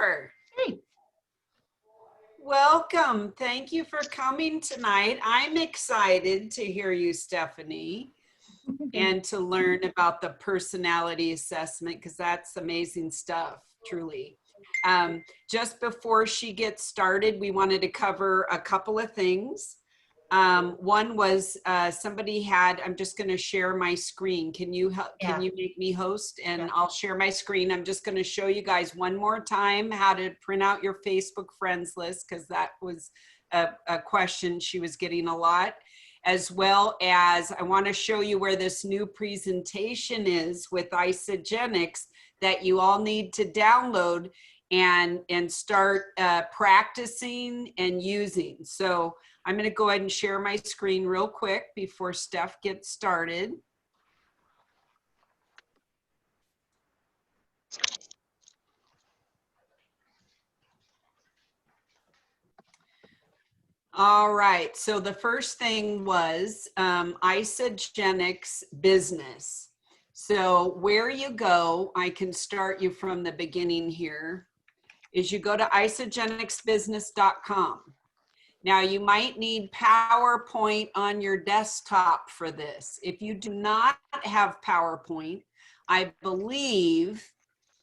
are. Hey. Welcome. Thank you for coming tonight. I'm excited to hear you, Stephanie, and to learn about the personality assessment because that's amazing stuff, truly. Just before she gets started, we wanted to cover a couple of things. One was somebody had, I'm just going to share my screen. Can you help? Yeah. Can you make me host? And Yeah. I'll share my screen. I'm just going to show you guys one more time how to print out your Facebook friends list, because that was a question she was getting a lot, as well as I want to show you where this new presentation is with Isogenics that you all need to download and start practicing and using. So I'm going to go ahead and share my screen real quick before Steph gets started. All right, so the first thing was Isogenics business. So where you go, I can start you from the beginning here, is you go to isogenicsbusiness.com. Now you might need PowerPoint on your desktop for this. If you do not have PowerPoint, I believe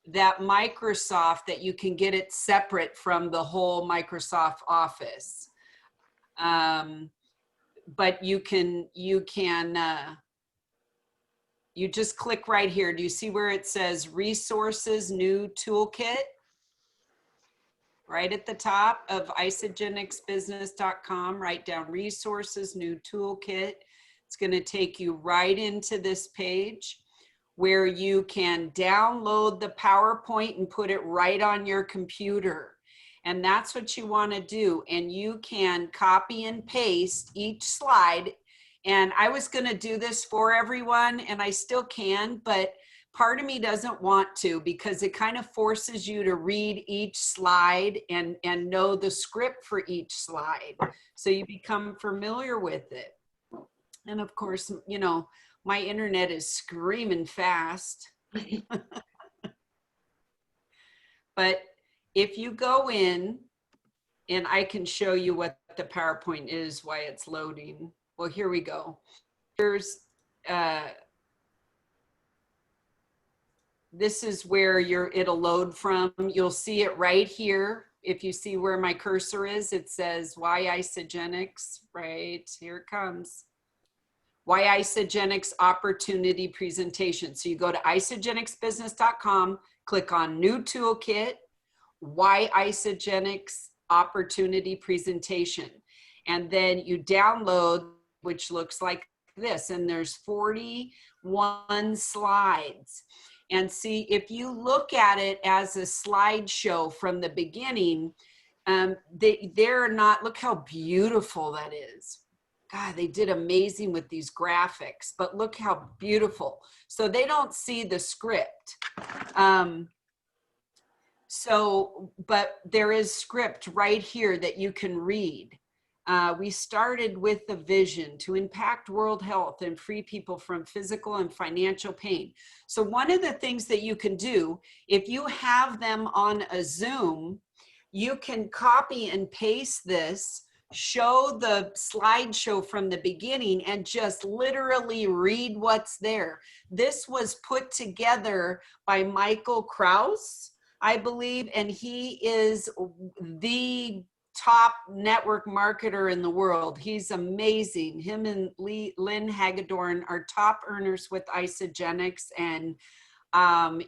that Microsoft, that you can get it separate from the whole Microsoft Office. But you just click right here. Do you see where it says resources, new toolkit? Right at the top of isogenicsbusiness.com, write down resources, new toolkit. It's going to take you right into this page where you can download the PowerPoint and put it right on your computer. And that's what you want to do. And you can copy and paste each slide. And I was going to do this for everyone, and I still can, but part of me doesn't want to, because it kind of forces you to read each slide and know the script for each slide. So you become familiar with it. And of course, you know, my internet is screaming fast. But if you go in, and I can show you what the PowerPoint is, why it's loading. Well, here we go. Here's, this is where it'll load from. You'll see it right here. If you see where my cursor is, it says Why Isogenics, right? Here it comes. Why Isogenics Opportunity Presentation. So you go to isogenicsbusiness.com, click on New Toolkit, Why Isogenics Opportunity Presentation. And then you download, which looks like this, and there's 41 slides. And see, if you look at it as a slideshow from the beginning, they're not, look how beautiful that is. God, they did amazing with these graphics, but look how beautiful. So they don't see the script. But there is script right here that you can read. We started with the vision to impact world health and free people from physical and financial pain. So one of the things that you can do, if you have them on a Zoom, you can copy and paste this, show the slideshow from the beginning, and just literally read what's there. This was put together by Michael Krause, I believe, and he is the top network marketer in the world. He's amazing. Him and Lynn Hagedorn are top earners with Isogenics, and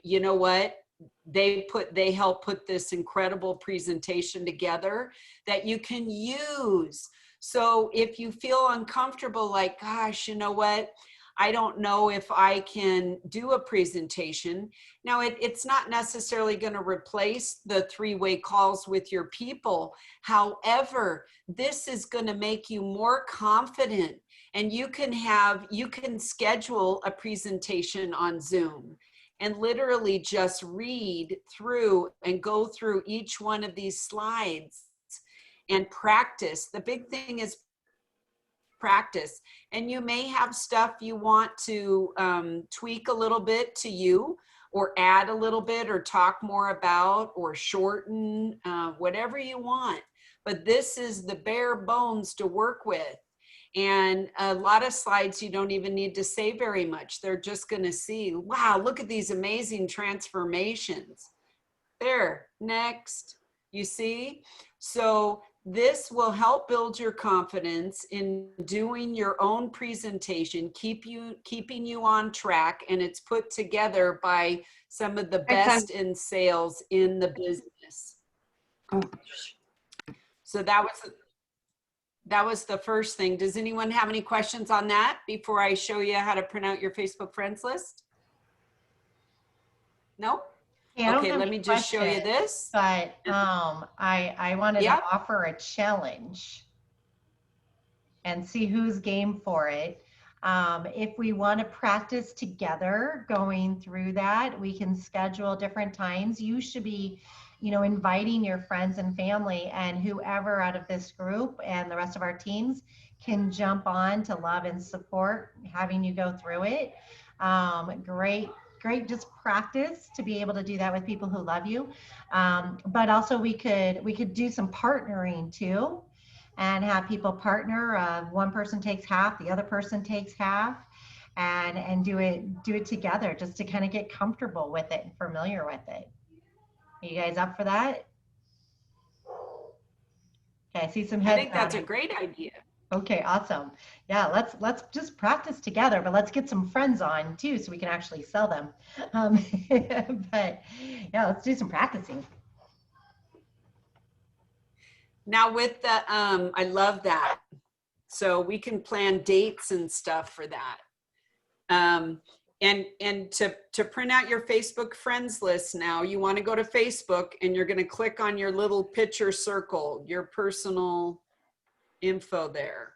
you know what? They help put this incredible presentation together that you can use. So if you feel uncomfortable, like, gosh, you know what? I don't know if I can do a presentation. Now, it's not necessarily going to replace the three-way calls with your people. However, this is going to make you more confident, and you can schedule a presentation on Zoom and literally just read through and go through each one of these slides and practice. The big thing is practice. And you may have stuff you want to tweak a little bit to you, or add a little bit or talk more about or shorten, whatever you want. But this is the bare bones to work with. And a lot of slides, you don't even need to say very much. They're just going to see, wow, look at these amazing transformations. There, next, you see? So this will help build your confidence in doing your own presentation, keeping you on track, and it's put together by some of the best in sales in the business. So that was the first thing. Does anyone have any questions on that before I show you how to print out your Facebook friends list? No? Yeah, okay, let me just show you this. But I wanted to offer a challenge and see who's game for it. If we want to practice together going through that, we can schedule different times. You should be, you know, inviting your friends and family, and whoever out of this group and the rest of our teams can jump on to love and support having you go through it. Great just practice to be able to do that with people who love you. But also we could do some partnering too, and have people partner. One person takes half, the other person takes half, and do it together, just to kind of get comfortable with it and familiar with it. Are you guys up for that? Okay, I see some heads. I think that's a great idea. Okay, awesome. Yeah, let's just practice together, but let's get some friends on too, so we can actually sell them. But yeah, let's do some practicing. Now with the, I love that. So we can plan dates and stuff for that. And to print out your Facebook friends list now, you want to go to Facebook and you're going to click on your little picture circle, your personal info there.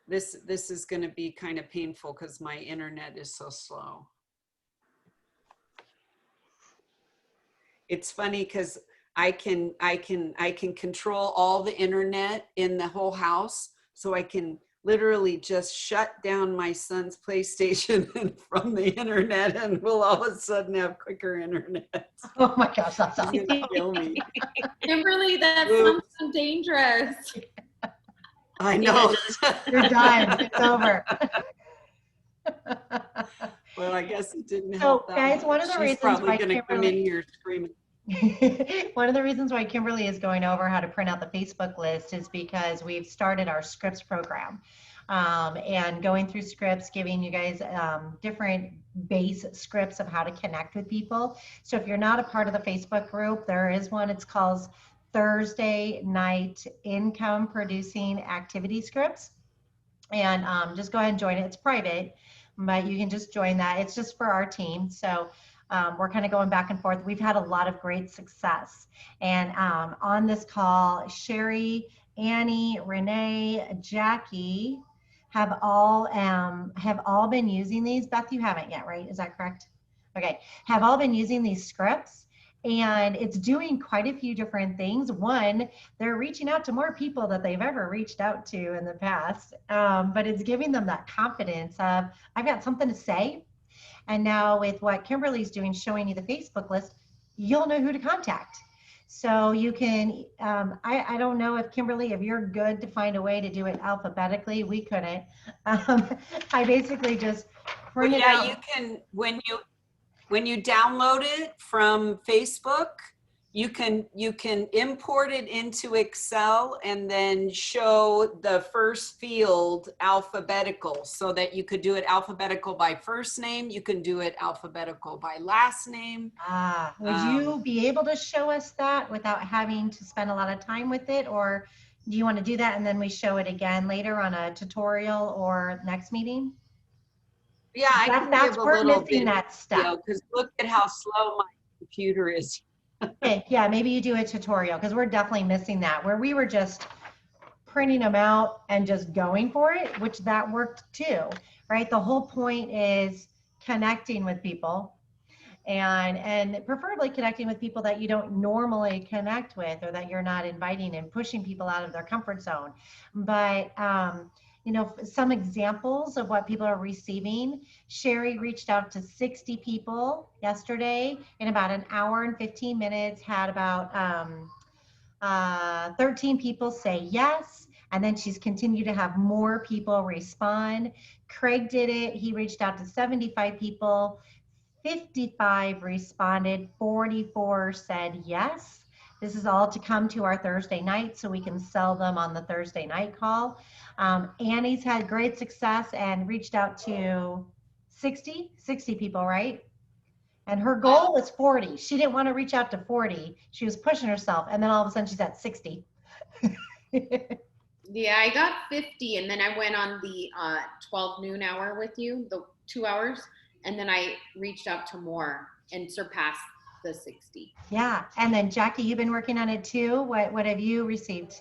This is going to be kind of painful because my internet is so slow. It's funny because I can control all the internet in the whole house, so I can literally just shut down my son's PlayStation from the internet, and we'll all of a sudden have quicker internet. Oh my gosh, that's He's gonna kill me. Kimberly, that sounds so dangerous. I know. You're done. It's over. Well, I guess it didn't help. So, guys, one of the reasons probably why going to come in here screaming. One of the reasons why Kimberly is going over how to print out the Facebook list is because we've started our scripts program, and going through scripts, giving you guys different base scripts of how to connect with people. So if you're not a part of the Facebook group, there is one. It's called Thursday Night Income Producing Activity Scripts. And just go ahead and join it. It's private, but you can just join that. It's just for our team. So we're kind of going back and forth. We've had a lot of great success. And on this call, Sherry, Annie, Renee, Jackie have all been using these. Beth, you haven't yet, right? Is that correct? Okay. Have all been using these scripts. And it's doing quite a few different things. One, they're reaching out to more people that they've ever reached out to in the past, but it's giving them that confidence of, I've got something to say. And now with what Kimberly's doing, showing you the Facebook list, you'll know who to contact. So you can, I don't know if Kimberly, if you're good to find a way to do it alphabetically, we couldn't. I basically just print it out. You can, when you download it from Facebook, you can import it into Excel and then show the first field alphabetical, so that you could do it alphabetical by first name. You can do it alphabetical by last name. Would you be able to show us that without having to spend a lot of time with it? Or do you want to do that and then we show it again later on a tutorial or next meeting? Yeah, I can give a little bit that stuff, because look at how slow my computer is. Okay, yeah, maybe you do a tutorial, because we're definitely missing that, where we were just printing them out and just going for it, which that worked too, right? The whole point is connecting with people, and preferably connecting with people that you don't normally connect with, or that you're not inviting and pushing people out of their comfort zone. But some examples of what people are receiving. Sherry reached out to 60 people yesterday in about an hour and 15 minutes, had about 13 people say yes. And then she's continued to have more people respond. Craig did it. He reached out to 75 people. 55 responded, 44 said yes. This is all to come to our Thursday night so we can sell them on the Thursday night call. Annie's had great success and reached out to 60 people, right? And her goal was 40. She didn't want to reach out to 40. She was pushing herself. And then all of a sudden she's at 60. Yeah, I got 50 and then I went on the 12 noon hour with you, the 2 hours. And then I reached out to more and surpassed the 60. Yeah. And then Jackie, you've been working on it too. What have you received?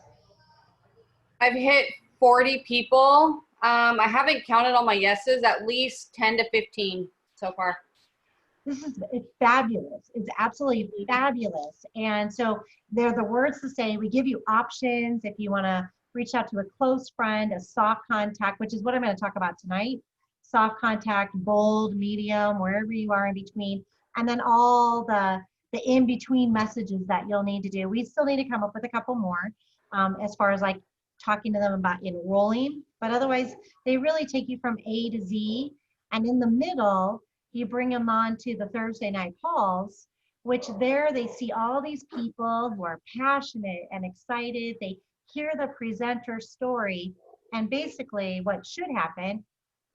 I've hit 40 people. I haven't counted all my yeses, at least 10 to 15 so far. It's fabulous. It's absolutely fabulous. And so they're the words to say, we give you options if you want to reach out to a close friend, a soft contact, which is what I'm going to talk about tonight. Soft contact, bold, medium, wherever you are in between, and then all the in-between messages that you'll need to do. We still need to come up with a couple more as far as like talking to them about enrolling, but otherwise they really take you from A to Z. And in the middle, you bring them on to the Thursday night calls, which there they see all these people who are passionate and excited. They hear the presenter's story, and basically what should happen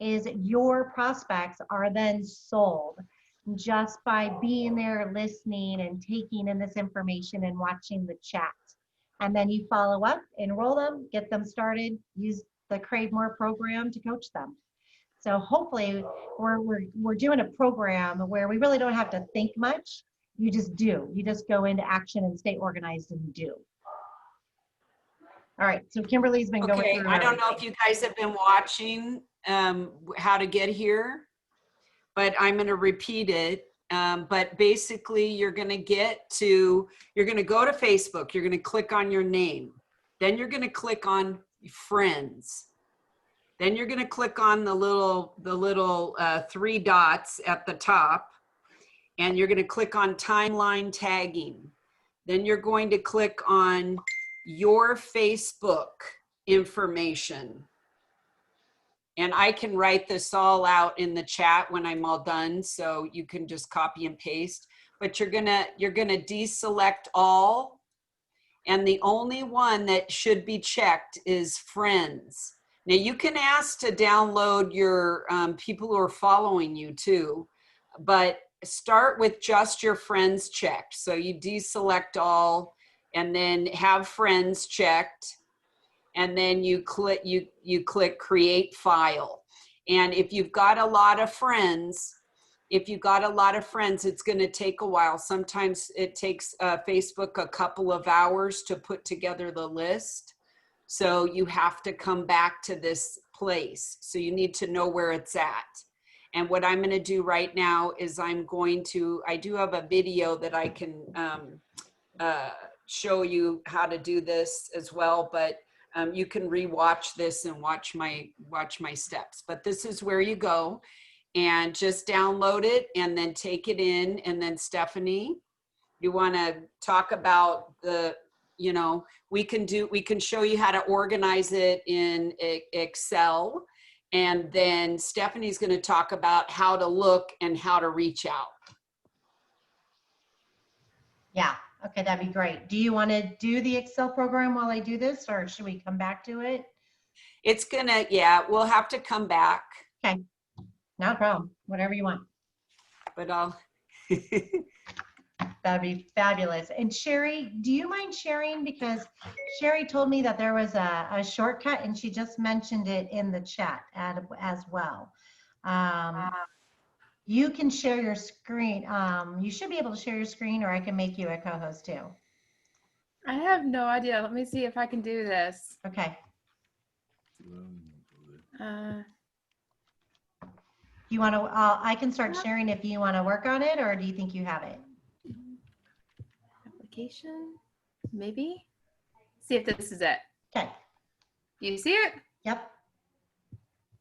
is your prospects are then sold just by being there, listening and taking in this information and watching the chat. And then you follow up, enroll them, get them started, use the Crave More program to coach them. So hopefully we're doing a program where we really don't have to think much. You just do. You just go into action and stay organized and do. All right, so Kimberly's been going through. I don't know if you guys have been watching how to get here, but I'm going to repeat it. But basically you're going to you're going to go to Facebook. You're going to click on your name. Then you're going to click on friends. Then you're going to click on the little 3 dots at the top, and you're going to click on timeline tagging. Then you're going to click on your Facebook information. And I can write this all out in the chat when I'm all done, so you can just copy and paste. But you're gonna deselect all, and the only one that should be checked is friends. Now you can ask to download your people who are following you too, but start with just your friends checked. So you deselect all and then have friends checked, and then you click create file. And if you've got a lot of friends, it's going to take a while. Sometimes it takes Facebook a couple of hours to put together the list. So you have to come back to this place. So you need to know where it's at. And what I'm going to do right now is I do have a video that I can show you how to do this as well, but you can rewatch this and watch my steps. But this is where you go and just download it and then take it in. And then Stephanie, you want to talk about we can show you how to organize it in Excel. And then Stephanie's going to talk about how to look and how to reach out. Yeah. Okay, that'd be great. Do you want to do the Excel program while I do this, or should we come back to it? We'll have to come back. Okay, no problem. Whatever you want. But I'll. That'd be fabulous. And Sherry, do you mind sharing? Because Sherry told me that there was a shortcut, and she just mentioned it in the chat as well. You can share your screen. You should be able to share your screen, or I can make you a co-host too. I have no idea. Let me see if I can do this. Okay. You want to? I can start sharing if you want to work on it, or do you think you have it? Application, maybe. See if this is it. Okay. You see it? Yep.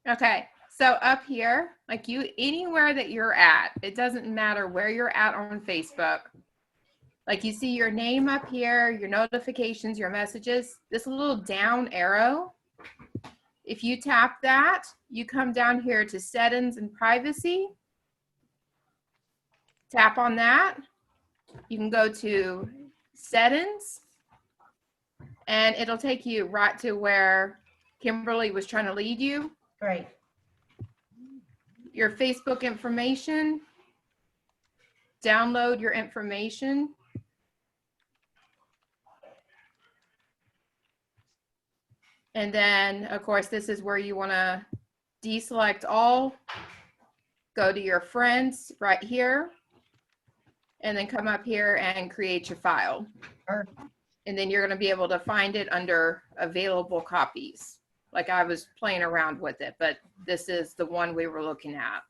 Okay, so up here, like you, anywhere that you're at, it doesn't matter where you're at on Facebook. Like you see your name up here, your notifications, your messages, this little down arrow. If you tap that, you come down here to settings and privacy. Tap on that. You can go to settings and it'll take you right to where Kimberly was trying to lead you. Great. Your Facebook information, download your information. And then, of course, this is where you want to deselect all, go to your friends right here, and then come up here and create your file. Sure. And then you're going to be able to find it under available copies. Like I was playing around with it, but this is the one we were looking at.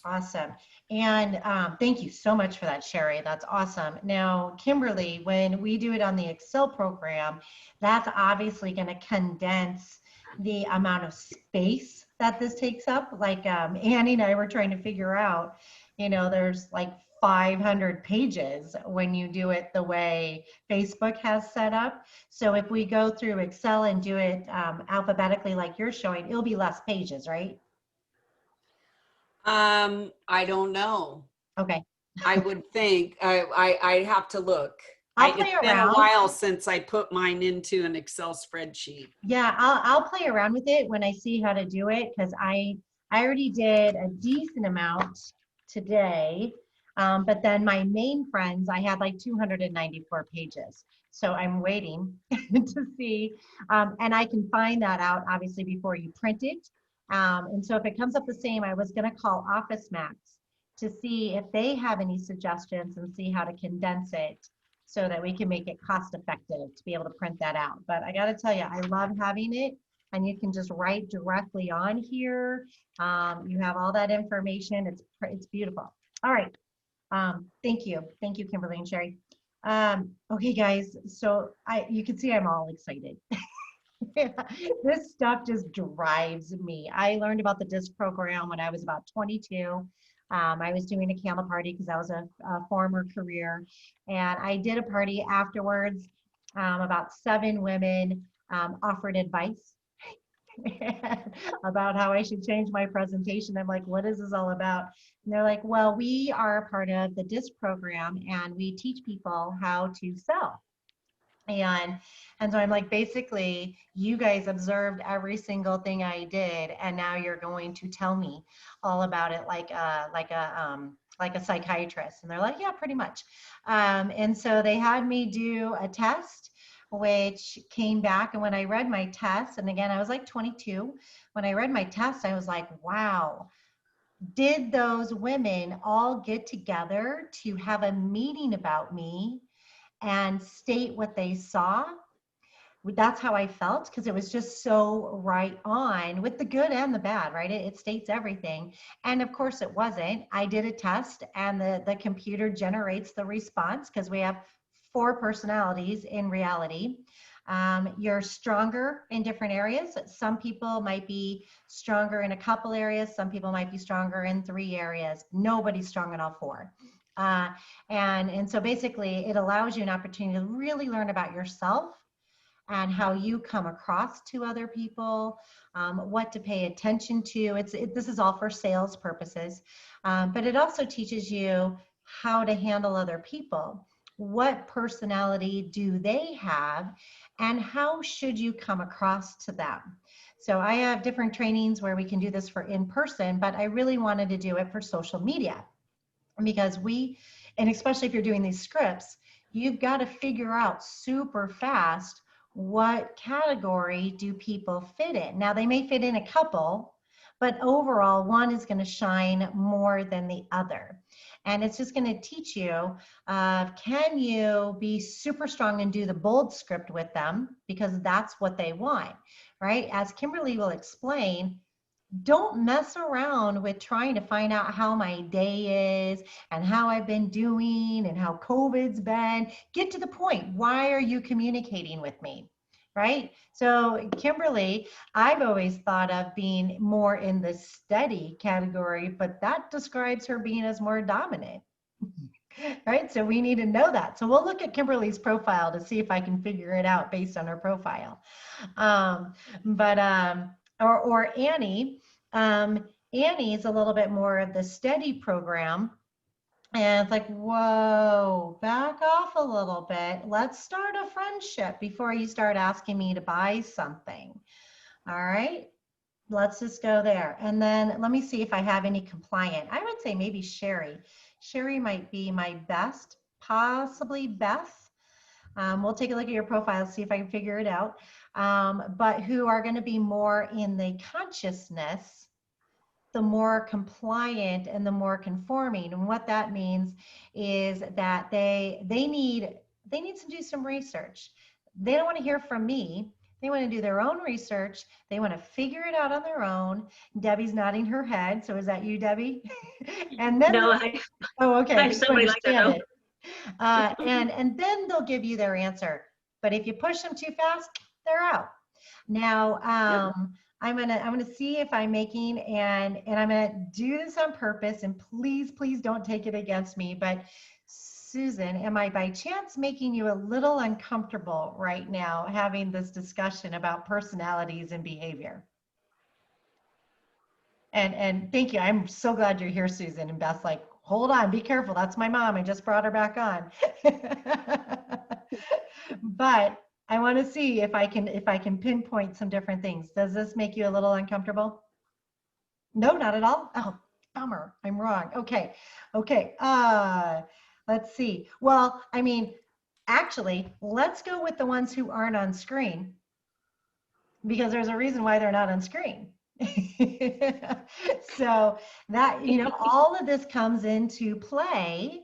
Awesome. And thank you so much for that, Sherry. That's awesome. Now, Kimberly, when we do it on the Excel program, that's obviously going to condense the amount of space that this takes up. Like Annie and I were trying to figure out, there's like 500 pages when you do it the way Facebook has set up. So if we go through Excel and do it alphabetically like you're showing, it'll be less pages, right? I don't know. Okay. I would think I have to look. I'll play It's been around. a while since I put mine into an Excel spreadsheet. Yeah, I'll play around with it when I see how to do it, because I already did a decent amount today. But then my main friends, I had like 294 pages. So I'm waiting to see, and I can find that out obviously before you print it. And so if it comes up the same, I was going to call Office Max to see if they have any suggestions and see how to condense it so that we can make it cost effective to be able to print that out. But I got to tell you, I love having it, and you can just write directly on here. You have all that information. It's beautiful. All right. Thank you, Kimberly and Sherry. Okay, guys. So you can see I'm all excited. This stuff just drives me. I learned about the DISC program when I was about 22. I was doing a candle party because that was a former career. And I did a party afterwards. About 7 women offered advice about how I should change my presentation. I'm like, what is this all about? And they're like, well, we are a part of the DISC program and we teach people how to sell. And so I'm like, basically, you guys observed every single thing I did, and now you're going to tell me all about it like a psychiatrist. And they're like, yeah, pretty much. And so they had me do a test, which came back. And when I read my test, and again, I was like 22. When I read my test, I was like, wow. Did those women all get together to have a meeting about me and state what they saw? That's how I felt, because it was just so right on with the good and the bad, right? It states everything. And of course it wasn't. I did a test and the computer generates the response, because we have 4 personalities in reality. You're stronger in different areas. Some people might be stronger in a couple areas. Some people might be stronger in 3 areas. Nobody's strong in all 4. And so basically it allows you an opportunity to really learn about yourself and how you come across to other people, what to pay attention to. This is all for sales purposes, but it also teaches you how to handle other people. What personality do they have, and how should you come across to them? So I have different trainings where we can do this for in person, but I really wanted to do it for social media, because and especially if you're doing these scripts, you've got to figure out super fast what category do people fit in. Now they may fit in a couple, but overall one is going to shine more than the other. And it's just going to teach you, can you be super strong and do the bold script with them, because that's what they want, right? As Kimberly will explain, don't mess around with trying to find out how my day is and how I've been doing and how COVID's been. Get to the point. Why are you communicating with me? right? So Kimberly, I've always thought of being more in the steady category, but that describes her being as more dominant. Right, so we need to know that. So we'll look at Kimberly's profile to see if I can figure it out based on her profile. Or Annie, Annie's a little bit more of the steady program. And it's like, whoa, back off a little bit. Let's start a friendship before you start asking me to buy something. All right, let's just go there. And then let me see if I have any compliant. I would say maybe Sherry. Sherry might be my best, possibly Beth. We'll take a look at your profile, see if I can figure it out. But who are going to be more in the consciousness, the more compliant and the more conforming. And what that means is that they need to do some research. They don't want to hear from me. They want to do their own research. They want to figure it out on their own. Debbie's nodding her head. So is that you, Debbie? And then No, oh, okay. I have somebody like that, though. And then they'll give you their answer. But if you push them too fast, they're out. Now, I'm gonna see if I'm making, and I'm gonna do this on purpose, and please don't take it against me, but Susan, am I by chance making you a little uncomfortable right now having this discussion about personalities and behavior? And thank you. I'm so glad you're here, Susan. And Beth's like, hold on, be careful. That's my mom. I just brought her back on. But I want to see if I can pinpoint some different things. Does this make you a little uncomfortable? No, not at all. Oh, bummer. I'm wrong. Okay. Let's see. Well, I mean, actually, let's go with the ones who aren't on screen, because there's a reason why they're not on screen. So that, all of this comes into play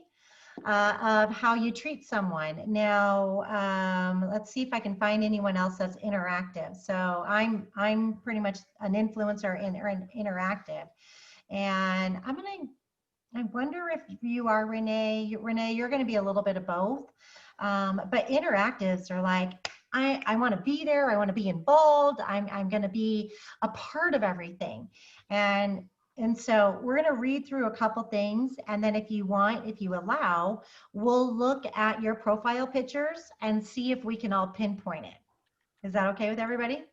of how you treat someone. Now, let's see if I can find anyone else that's interactive. So I'm pretty much an influencer and interactive. And I wonder if you are Renee. Renee, you're going to be a little bit of both. But interactives are like, I want to be there. I want to be involved. I'm going to be a part of everything. And so we're going to read through a couple things. And then if you allow, we'll look at your profile pictures and see if we can all pinpoint it. Is that okay with everybody?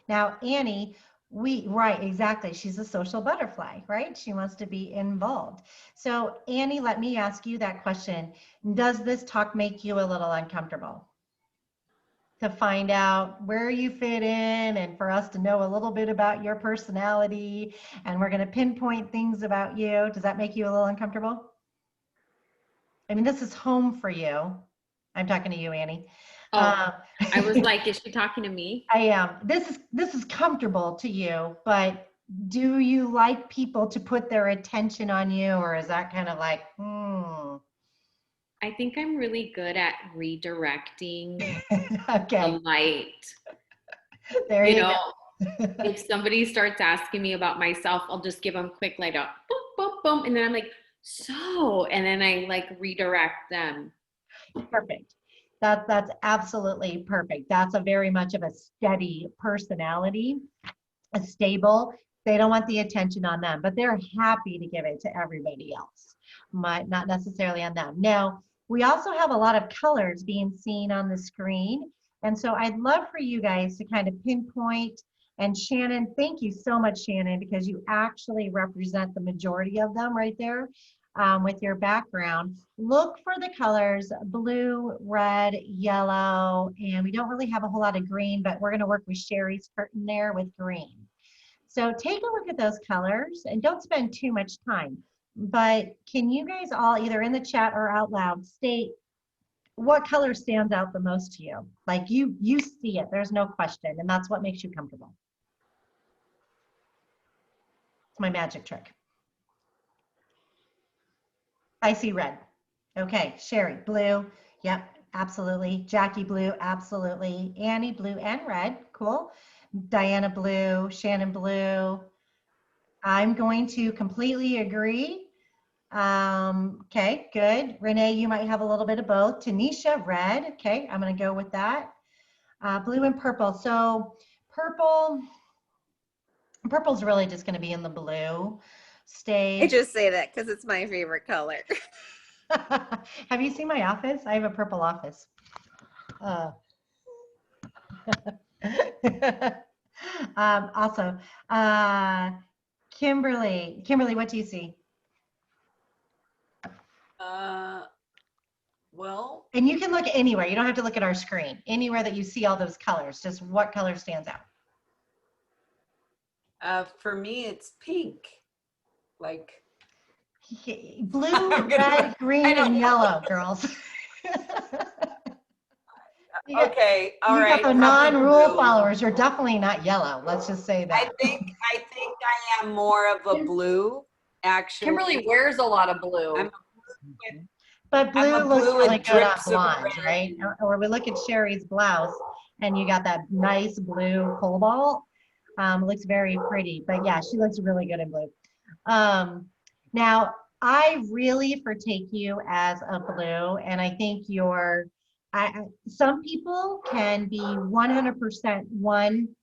Now, Annie, right, exactly. She's a social butterfly, right? She wants to be involved. So Annie, let me ask you that question. Does this talk make you a little uncomfortable? To find out where you fit in, and for us to know a little bit about your personality, and we're going to pinpoint things about you. Does that make you a little uncomfortable? I mean, this is home for you. I'm talking to you, Annie. Oh, I was like, is she talking to me? I am. This is comfortable to you, but do you like people to put their attention on you, or is that kind of like, I think I'm really good at redirecting okay. the light. There you go. If somebody starts asking me about myself, I'll just give them quick light out, boom, boom, boom, and then I'm like, and then I like redirect them. Perfect. That's absolutely perfect. That's a very much of a steady personality, a stable. They don't want the attention on them, but they're happy to give it to everybody else, not necessarily on them. Now, we also have a lot of colors being seen on the screen. And so I'd love for you guys to kind of pinpoint. And Shannon, thank you so much, Shannon, because you actually represent the majority of them right there with your background. Look for the colors blue, red, yellow, and we don't really have a whole lot of green, but we're going to work with Sherry's curtain there with green. So take a look at those colors and don't spend too much time. But can you guys all, either in the chat or out loud, state what color stands out the most to you? Like you see it, there's no question, and that's what makes you comfortable. It's my magic trick. I see red. Okay, Sherry, blue. Yep, absolutely. Jackie, blue, absolutely. Annie, blue and red. Cool. Diana, blue. Shannon, blue. I'm going to completely agree. Okay, good. Renee, you might have a little bit of both. Tanisha, red. Okay, I'm going to go with that. Blue and purple. So purple's really just going to be in the blue I stage. just say that because it's my favorite color. Have you seen my office? I have a purple office. Awesome. Kimberly, what do you see? Well, And you can look anywhere. You don't have to look at our screen. Anywhere that you see all those colors, just what color stands out? for me, it's pink. Like, Blue, I'm gonna- red, green, I don't and know. yellow, girls. You got- Okay, all you right. got the probably non-rule blue. followers. You're definitely not yellow. Let's just say I that. think I am more of a blue, actually. Kimberly wears a lot of blue. I'm But I'm blue a looks blue really with good on drips of blondes, red. right? Or we look at Sherry's blouse and you got that nice blue cobalt. Looks very pretty, but yeah, she looks really good in blue. Now, I really partake you as a blue, and I think some people can be 100% one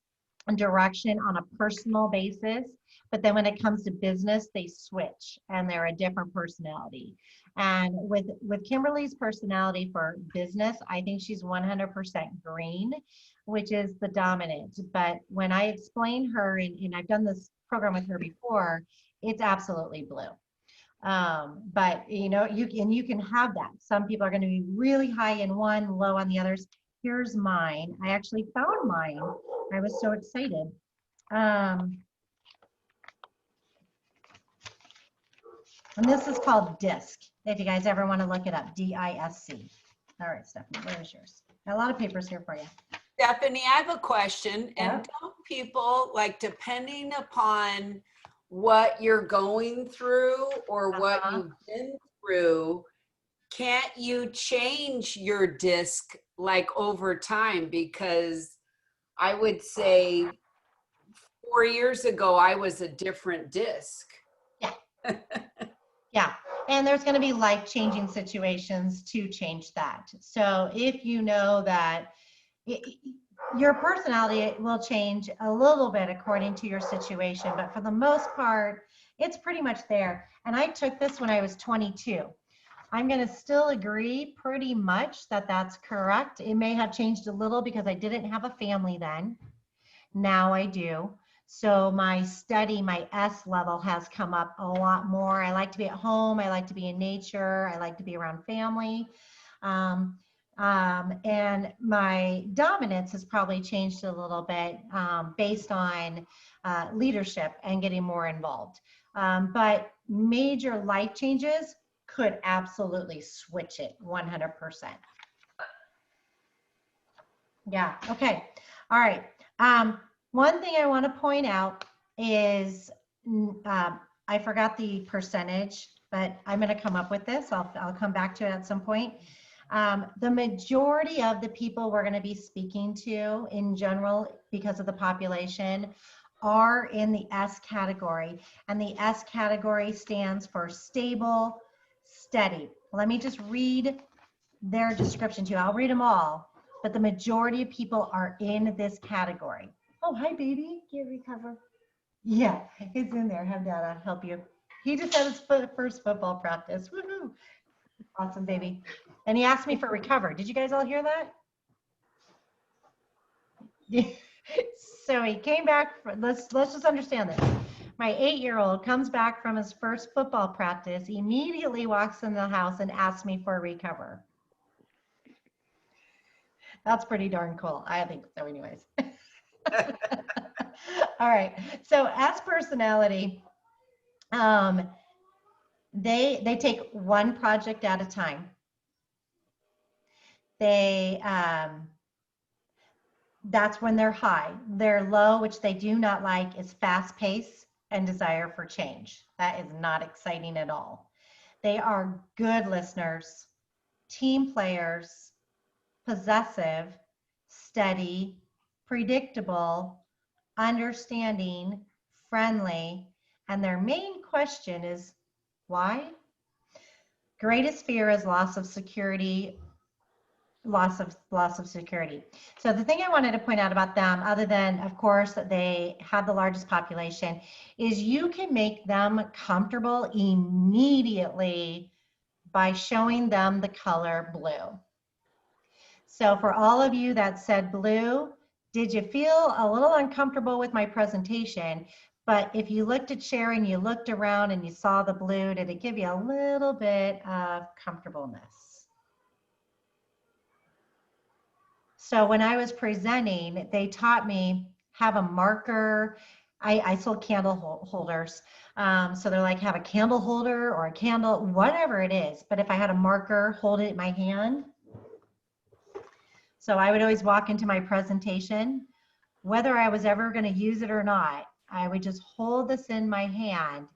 direction on a personal basis, but then when it comes to business, they switch and they're a different personality. And with Kimberly's personality for business, I think she's 100% green, which is the dominant. But when I explain her, and I've done this program with her before, it's absolutely blue. But you know, you can have that. Some people are going to be really high in one, low on the others. Here's mine. I actually found mine. I was so excited. And this is called DISC. If you guys ever want to look it up, D-I-S-C. All right, Stephanie, where's yours? Got a lot of papers here for you. Stephanie, I have a question. Yeah. And don't people, like, depending upon what you're going through or what you've been through, can't you change your disc like over time? Because I would say 4 years ago, I was a different disc. Yeah, and there's going to be life-changing situations to change that. So if you know that your personality will change a little bit according to your situation, but for the most part, it's pretty much there. And I took this when I was 22. I'm going to still agree pretty much that that's correct. It may have changed a little because I didn't have a family then. Now I do. So my S level has come up a lot more. I like to be at home. I like to be in nature. I like to be around family. And my dominance has probably changed a little bit based on leadership and getting more involved. But major life changes could absolutely switch it 100%. Yeah, okay. All right. One thing I want to point out is I forgot the percentage, but I'm going to come up with this. I'll come back to it at some point. The majority of the people we're going to be speaking to in general, because of the population, are in the S category. And the S category stands for stable, steady. Let me just read their description to you. I'll read them all, but the majority of people are in this category. Oh, hi, baby. Can you recover? Yeah, it's in there. Have Dada help you. He just had his first football practice. Woohoo! Awesome, baby. And he asked me for recover. Did you guys all hear that? So he came back. Let's just understand this. My 8-year-old comes back from his first football practice, immediately walks in the house and asks me for a recover. That's pretty darn cool. I think so anyways. All right. So as personality, they take one project at a time. That's when they're high. They're low, which they do not like, is fast pace and desire for change. That is not exciting at all. They are good listeners, team players, possessive, steady, predictable, understanding, friendly, and their main question is, why? Greatest fear is loss of security, loss of security. So the thing I wanted to point out about them, other than of course that they have the largest population, is you can make them comfortable immediately by showing them the color blue. So for all of you that said blue, did you feel a little uncomfortable with my presentation? But if you looked at Sharon, you looked around and you saw the blue, did it give you a little bit of comfortableness? So when I was presenting, they taught me have a marker. I sold candle holders. So they're like, have a candle holder or a candle, whatever it is. But if I had a marker, hold it in my hand. So I would always walk into my presentation, whether I was ever going to use it or not, I would just hold this in my hand,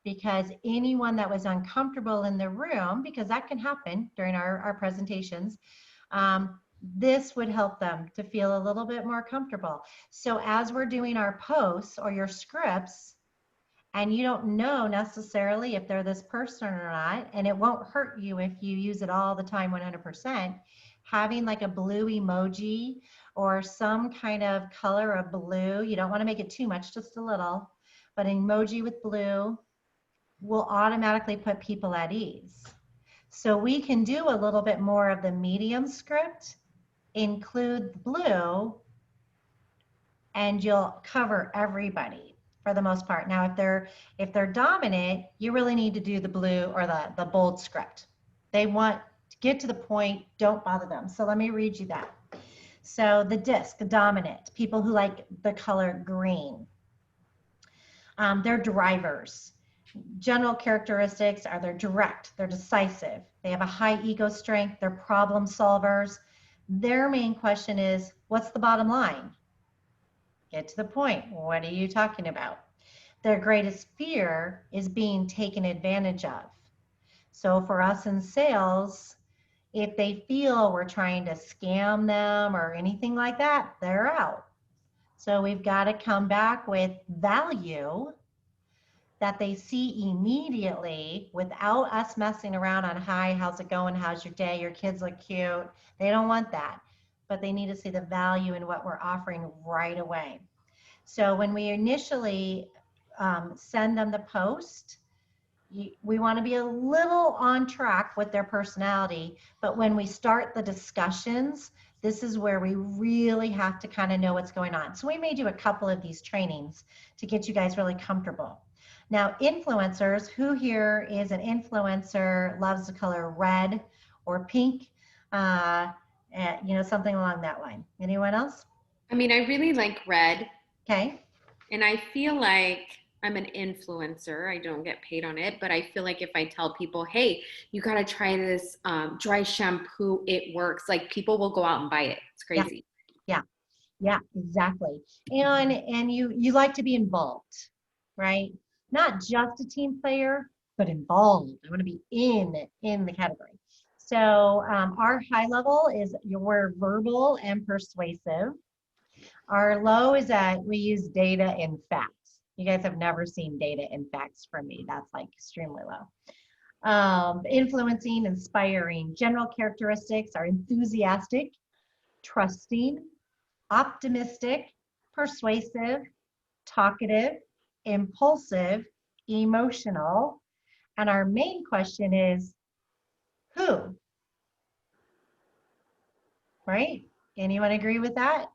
because anyone that was uncomfortable in the room, because that can happen during our presentations, this would help them to feel a little bit more comfortable. So as we're doing our posts or your scripts, and you don't know necessarily if they're this person or not, and it won't hurt you if you use it all the time 100%, having like a blue emoji or some kind of color of blue, you don't want to make it too much, just a little, but an emoji with blue will automatically put people at ease. So we can do a little bit more of the medium script, include blue, and you'll cover everybody for the most part. Now, if they're dominant, you really need to do the blue or the bold script. They want to get to the point, don't bother them. So let me read you that. So the disc, the dominant, people who like the color green. They're drivers. General characteristics are they're direct, they're decisive, they have a high ego strength, they're problem solvers. Their main question is, what's the bottom line? Get to the point. What are you talking about? Their greatest fear is being taken advantage of. So for us in sales, if they feel we're trying to scam them or anything like that, they're out. So we've got to come back with value that they see immediately without us messing around on, hi, how's it going? How's your day? Your kids look cute. They don't want that, but they need to see the value in what we're offering right away. So when we initially send them the post, we want to be a little on track with their personality, but when we start the discussions, this is where we really have to kind of know what's going on. So we may do a couple of these trainings to get you guys really comfortable. Now, influencers, who here is an influencer, loves the color red or pink, you know, something along that line. Anyone else? I mean, I really like red. Okay. And I feel like I'm an influencer. I don't get paid on it, but I feel like if I tell people, hey, you got to try this dry shampoo, it works. Like people will go out and buy it. It's crazy. Yeah, exactly. And you like to be involved, right? Not just a team player, but involved. I want to be in the category. So our high level is we're verbal and persuasive. Our low is that we use data and facts. You guys have never seen data and facts from me. That's like extremely low. Influencing, inspiring. General characteristics are enthusiastic, trusting, optimistic, persuasive, talkative, impulsive, emotional. And our main question is, who? Right? Anyone agree with that?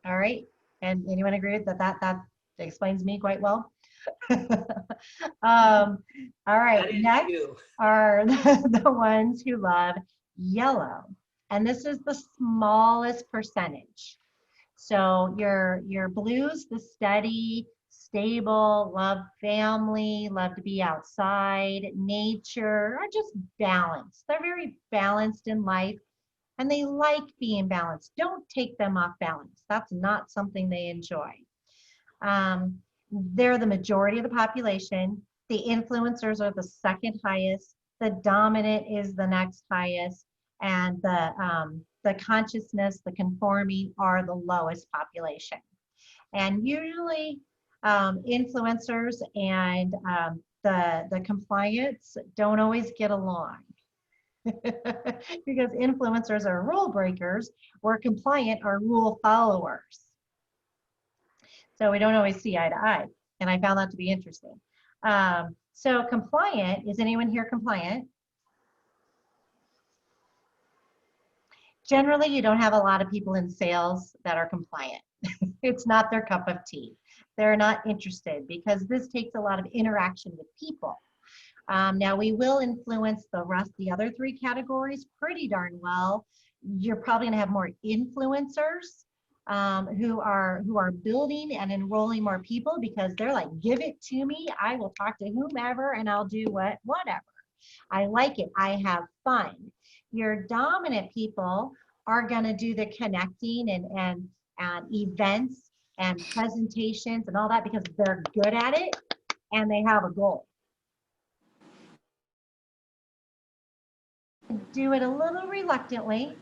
All right. And anyone agree with that? That explains me quite well. All right. Next are the ones who love yellow. And this is the smallest percentage. So your blues, the steady, stable, love family, love to be outside, nature, are just balanced. They're very balanced in life and they like being balanced. Don't take them off balance. That's not something they enjoy. They're the majority of the population. The influencers are the second highest. The dominant is the next highest. And the consciousness, the conforming are the lowest population. And usually influencers and the compliance don't always get along. because influencers are rule breakers, where compliant are rule followers. So we don't always see eye to eye. And I found that to be interesting. So compliant, is anyone here compliant? Generally, you don't have a lot of people in sales that are compliant. It's not their cup of tea. They're not interested because this takes a lot of interaction with people. Now we will influence the other three categories pretty darn well. You're probably gonna have more influencers who are building and enrolling more people because they're like, give it to me. I will talk to whomever and I'll do whatever. I like it. I have fun. Your dominant people are gonna do the connecting and events and presentations and all that because they're good at it and they have a goal. Do it a little reluctantly,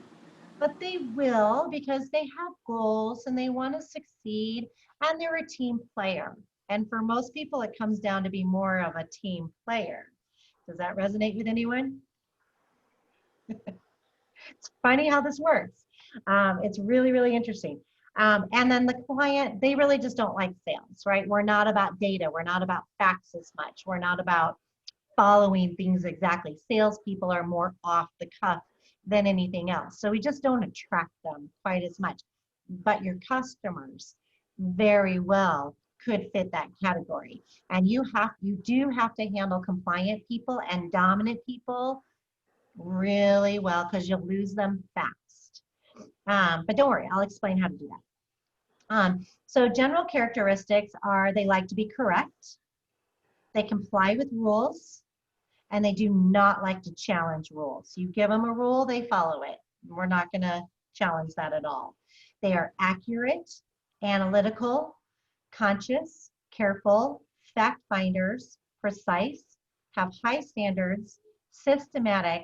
but they will because they have goals and they want to succeed and they're a team player. And for most people, it comes down to be more of a team player. Does that resonate with anyone? It's funny how this works. It's really, really interesting. And then the client, they really just don't like sales, right? We're not about data. We're not about facts as much. We're not about following things exactly. Salespeople are more off the cuff than anything else. So we just don't attract them quite as much. But your customers very well could fit that category. And you do have to handle compliant people and dominant people really well because you'll lose them fast. But don't worry, I'll explain how to do that. So general characteristics are they like to be correct, they comply with rules, and they do not like to challenge rules. You give them a rule, they follow it. We're not gonna challenge that at all. They are accurate, analytical, conscious, careful, fact finders, precise, have high standards, systematic,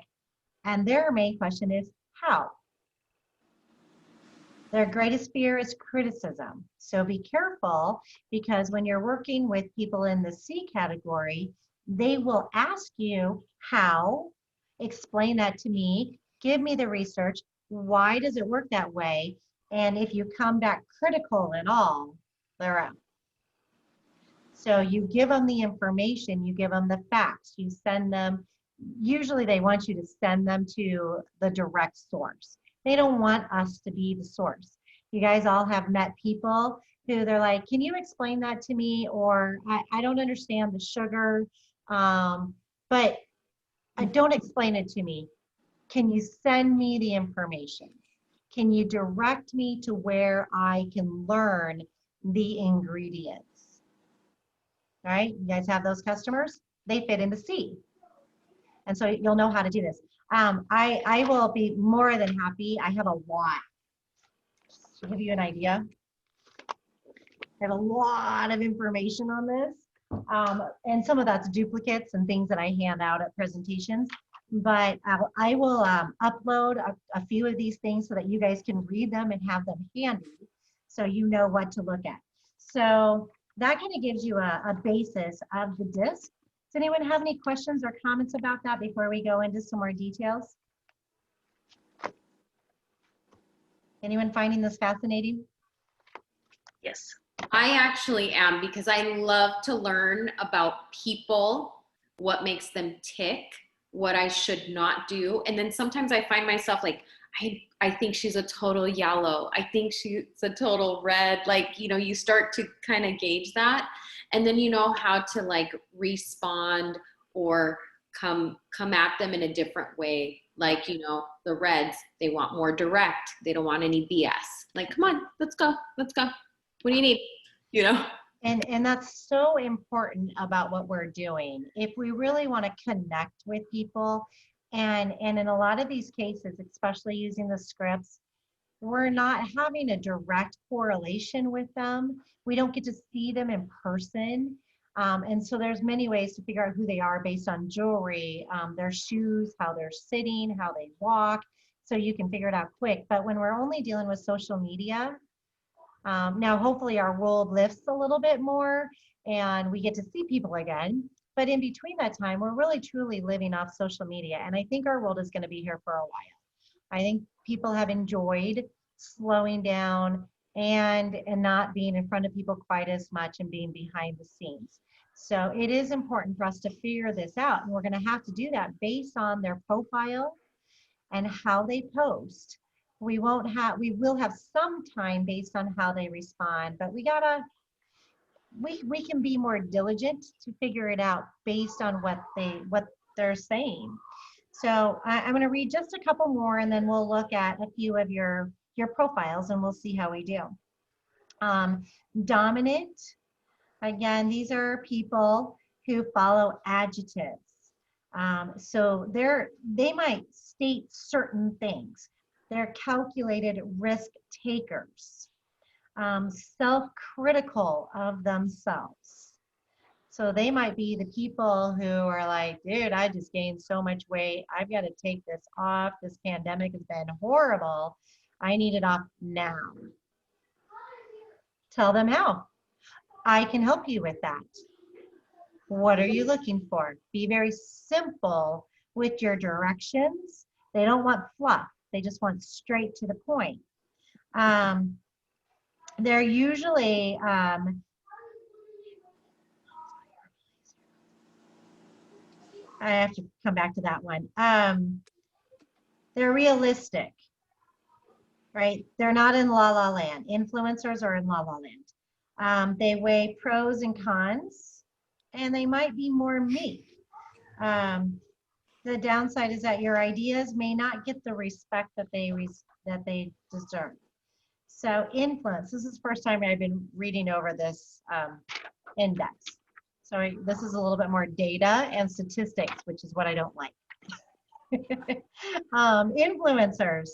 and their main question is how? Their greatest fear is criticism. So be careful because when you're working with people in the C category, they will ask you how, explain that to me, give me the research, why does it work that way? And if you come back critical at all, they're out. So you give them the information, you give them the facts, you send them, usually they want you to send them to the direct source. They don't want us to be the source. You guys all have met people who they're like, can you explain that to me? Or I don't understand the sugar, but don't explain it to me. Can you send me the information? Can you direct me to where I can learn the ingredients? All right, you guys have those customers? They fit into C. And so you'll know how to do this. I will be more than happy. I have a lot. Just to give you an idea, I have a lot of information on this. And some of that's duplicates and things that I hand out at presentations. But I will upload a few of these things so that you guys can read them and have them handy so you know what to look at. So that kind of gives you a basis of the disc. Does anyone have any questions or comments about that before we go into some more details? Anyone finding this fascinating? Yes. I actually am because I love to learn about people, what makes them tick, what I should not do. And then sometimes I find myself like, I think she's a total yellow. I think she's a total red. Like, you know, you start to kind of gauge that. And then you know how to like respond or come at them in a different way. Like, you know, the reds, they want more direct. They don't want any BS. Like, come on, let's go. Let's go. What do you need? You know? And that's so important about what we're doing. If we really want to connect with people, and in a lot of these cases, especially using the scripts, we're not having a direct correlation with them. We don't get to see them in person. And so there's many ways to figure out who they are based on jewelry, their shoes, how they're sitting, how they walk. So you can figure it out quick. But when we're only dealing with social media, now hopefully our world lifts a little bit more and we get to see people again. But in between that time, we're really truly living off social media. And I think our world is going to be here for a while. I think people have enjoyed slowing down and not being in front of people quite as much and being behind the scenes. So it is important for us to figure this out. And we're going to have to do that based on their profile and how they post. We will have some time based on how they respond, but we can be more diligent to figure it out based on what they're saying. So I'm going to read just a couple more, and then we'll look at a few of your profiles, and we'll see how we do. Dominant. Again, these are people who follow adjectives. So they might state certain things. They're calculated risk takers, self-critical of themselves. So they might be the people who are like, dude, I just gained so much weight. I've got to take this off. This pandemic has been horrible. I need it off now. Tell them how. I can help you with that. What are you looking for? Be very simple with your directions. They don't want fluff. They just want straight to the point. They're usually, I have to come back to that one. They're realistic, right? They're not in la la land. Influencers are in la la land. They weigh pros and cons, and they might be more meek. The downside is that your ideas may not get the respect that they deserve. So influence, this is the first time I've been reading over this index. So this is a little bit more data and statistics, which is what I don't like. Influencers,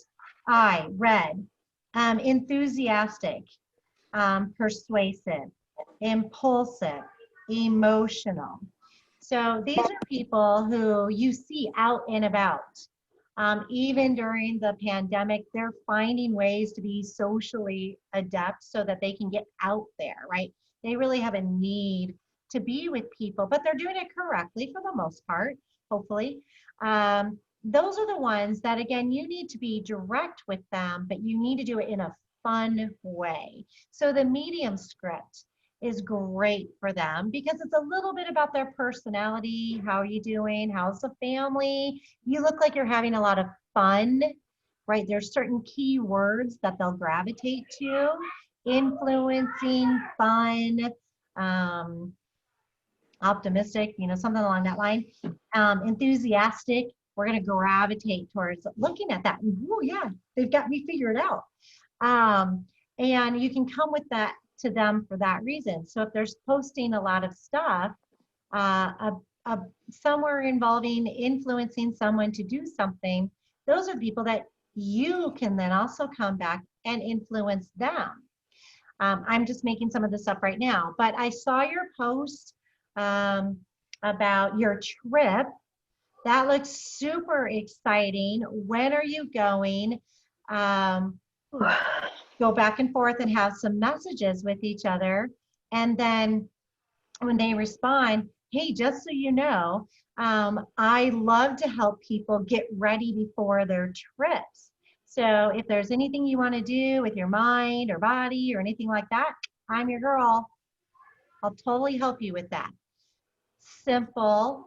I read, enthusiastic, persuasive, impulsive, emotional. So these are people who you see out and about. Even during the pandemic, they're finding ways to be socially adept so that they can get out there, right? They really have a need to be with people, but they're doing it correctly for the most part, hopefully. Those are the ones that, again, you need to be direct with them, but you need to do it in a fun way. So the medium script is great for them because it's a little bit about their personality. How are you doing? How's the family? You look like you're having a lot of fun, right? There's certain key words that they'll gravitate to: influencing, fun, optimistic, something along that line. Enthusiastic, we're going to gravitate towards looking at that. Oh yeah, they've got me figured out. And you can come with that to them for that reason. So if there's posting a lot of stuff, somewhere involving influencing someone to do something, those are people that you can then also come back and influence them. I'm just making some of this up right now, but I saw your post about your trip. That looks super exciting. When are you going? Go back and forth and have some messages with each other. And then when they respond, hey, just so you know, I love to help people get ready before their trips. So if there's anything you want to do with your mind or body or anything like that, I'm your girl. I'll totally help you with that. Simple,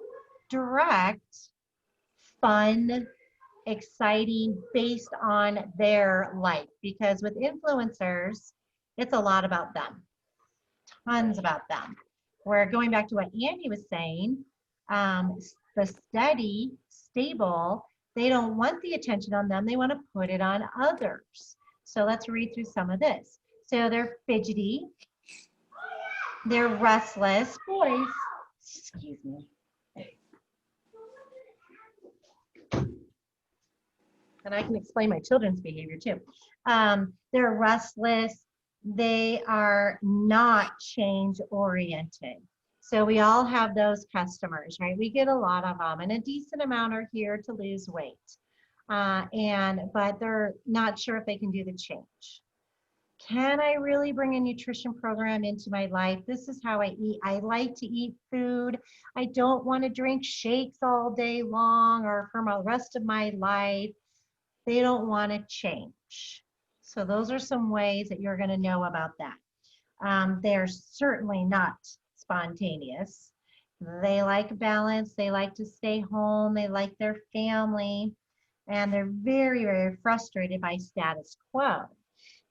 direct, fun, exciting, based on their life. Because with influencers, it's a lot about them, tons about them. We're going back to what Andy was saying, the steady, stable, they don't want the attention on them, they want to put it on others. So let's read through some of this. So they're fidgety, they're restless, boys, excuse me. And I can explain my children's behavior too. They're restless. They are not change oriented. So we all have those customers, right? We get a lot of them, and a decent amount are here to lose weight. But they're not sure if they can do the change. Can I really bring a nutrition program into my life? This is how I eat. I like to eat food. I don't want to drink shakes all day long or for the rest of my life. They don't want to change. So those are some ways that you're going to know about that. They're certainly not spontaneous. They like balance. They like to stay home. They like their family. And they're very, very frustrated by status quo.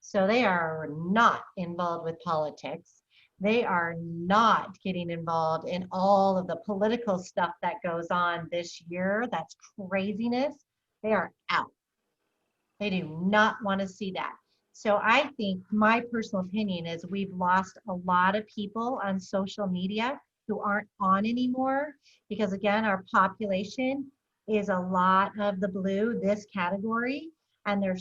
So they are not involved with politics. They are not getting involved in all of the political stuff that goes on this year. That's craziness. They are out. They do not want to see that. So I think my personal opinion is we've lost a lot of people on social media who aren't on anymore because, again, our population is a lot of the blue, this category, and they're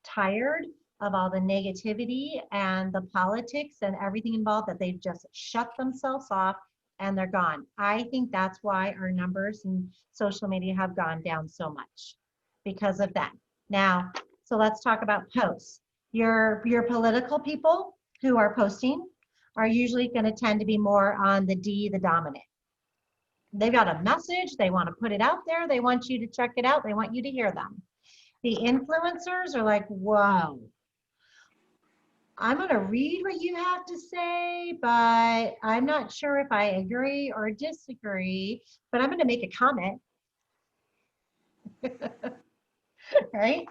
tired of all the negativity and the politics and everything involved that they've just shut themselves off and they're gone. I think that's why our numbers in social media have gone down so much because of that. Now, so let's talk about posts. Your political people who are posting are usually going to tend to be more on the dominant. They've got a message, they want to put it out there, they want you to check it out, they want you to hear them. The influencers are like, whoa, I'm going to read what you have to say, but I'm not sure if I agree or disagree, but I'm going to make a comment. Right?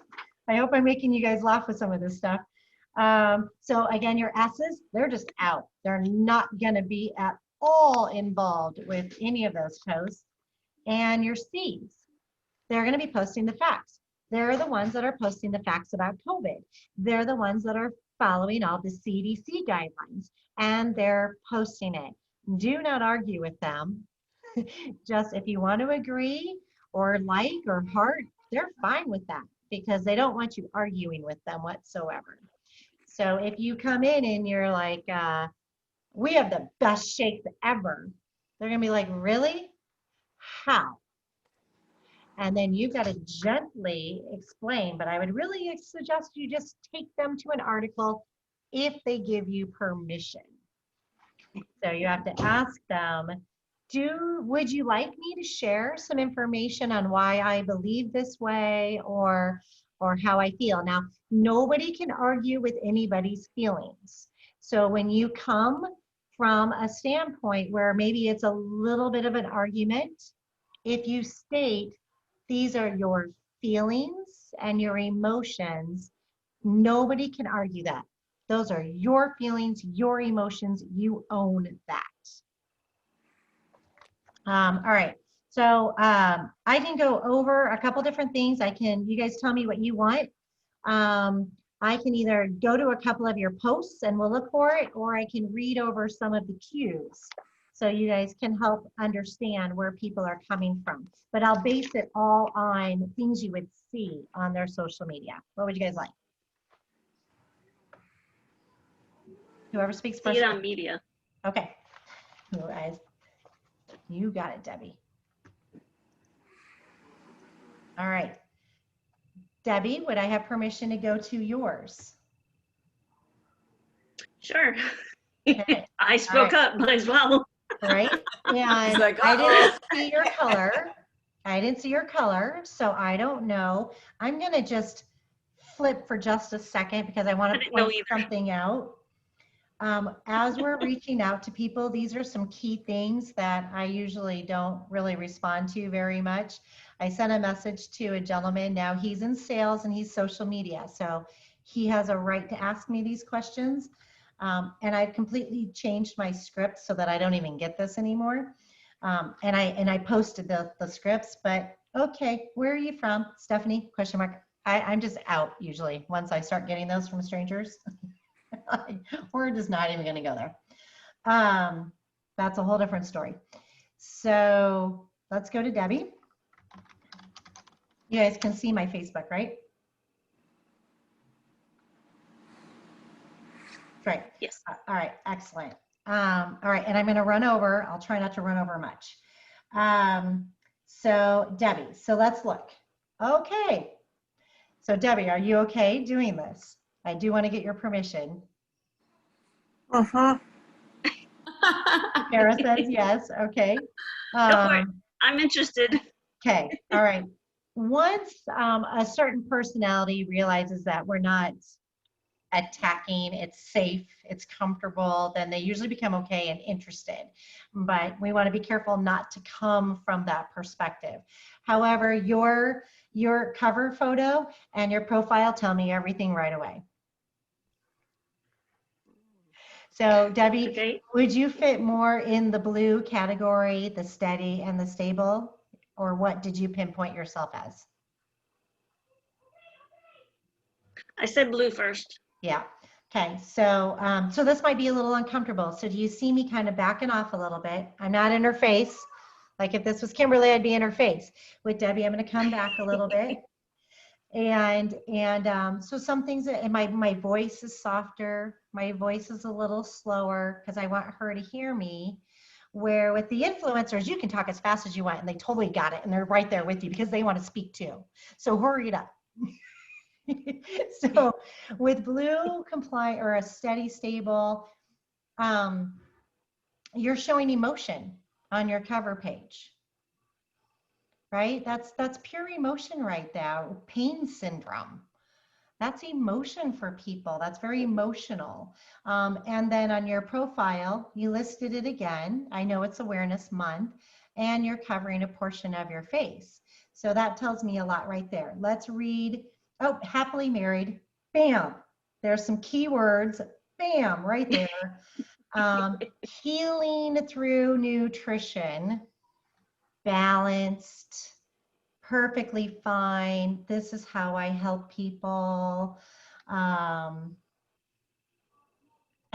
I hope I'm making you guys laugh with some of this stuff. So again, your S's, they're just out. They're not going to be at all involved with any of those posts. And your C's, they're going to be posting the facts. They're the ones that are posting the facts about COVID. They're the ones that are following all the CDC guidelines, and they're posting it. Do not argue with them. Just if you want to agree or like or heart, they're fine with that because they don't want you arguing with them whatsoever. So if you come in and you're like, we have the best shakes ever, they're going to be like, really? How? And then you've got to gently explain, but I would really suggest you just take them to an article if they give you permission. So you have to ask them, would you like me to share some information on why I believe this way or how I feel? Now, nobody can argue with anybody's feelings. So when you come from a standpoint where maybe it's a little bit of an argument, if you state, these are your feelings and your emotions, nobody can argue that. Those are your feelings, your emotions, you own that. All right, so I can go over a couple different things. You guys tell me what you want. I can either go to a couple of your posts and we'll look for it, or I can read over some of the cues so you guys can help understand where people are coming from. But I'll base it all on things you would see on their social media. What would you guys like? Whoever speaks first. See it on media. Okay. You guys, you got it, Debbie. All right. Debbie, would I have permission to go to yours? Sure. Okay. I spoke up, might as well. Right? And like, I didn't see your color. I didn't see your color, so I don't know. I'm going to just flip for just a second because I want to point something out. As we're reaching out to people, these are some key things that I usually don't really respond to very much. I sent a message to a gentleman. Now he's in sales and he's social media, so he has a right to ask me these questions. And I've completely changed my script so that I don't even get this anymore. And I posted the scripts, but okay, where are you from? Stephanie, question mark. I'm just out usually once I start getting those from strangers. We're just not even going to go there. That's a whole different story. So let's go to Debbie. You guys can see my Facebook, right? Right. Yes. All right. Excellent. All right. And I'm going to run over. I'll try not to run over much. So Debbie, so let's look. Okay. So Debbie, are you okay doing this? I do want to get your permission. Uh-huh. Kara says yes. Okay. Go for it. I'm interested. Okay. All right. Once a certain personality realizes that we're not attacking, it's safe, it's comfortable, then they usually become okay and interested. But we want to be careful not to come from that perspective. However, your cover photo and your profile tell me everything right away. So Debbie, Okay. would you fit more in the blue category, the steady and the stable? Or what did you pinpoint yourself as? I said blue first. Yeah. Okay. So, so this might be a little uncomfortable. So do you see me kind of backing off a little bit? I'm not in her face. Like if this was Kimberly, I'd be in her face. With Debbie, I'm going to come back a little bit. And so some things, and my voice is softer. My voice is a little slower because I want her to hear me. Where with the influencers, you can talk as fast as you want and they totally got it. And they're right there with you because they want to speak too. So hurry it up. So with blue comply or a steady, stable, you're showing emotion on your cover page, right? That's pure emotion right there. Pain syndrome. That's emotion for people. That's very emotional. And then on your profile, you listed it again. I know it's Awareness Month, and you're covering a portion of your face. So that tells me a lot right there. Let's read. Oh, happily married. Bam. There's some keywords. Bam, right there. Healing through nutrition. Balanced. Perfectly fine. This is how I help people.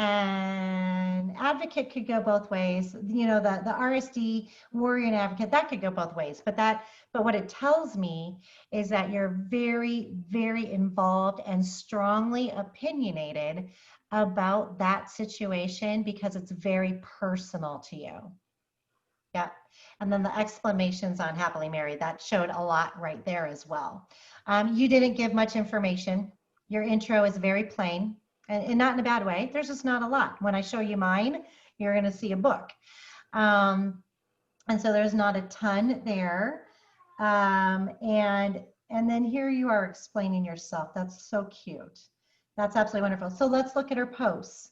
And advocate could go both ways. You know, the RSD, warrior and advocate, that could go both ways. But what it tells me is that you're very, very involved and strongly opinionated about that situation because it's very personal to you. Yeah. And then the exclamations on happily married, that showed a lot right there as well. You didn't give much information. Your intro is very plain and not in a bad way. There's just not a lot. When I show you mine, you're going to see a book. And so there's not a ton there. And then here you are explaining yourself. That's so cute. That's absolutely wonderful. So let's look at her posts.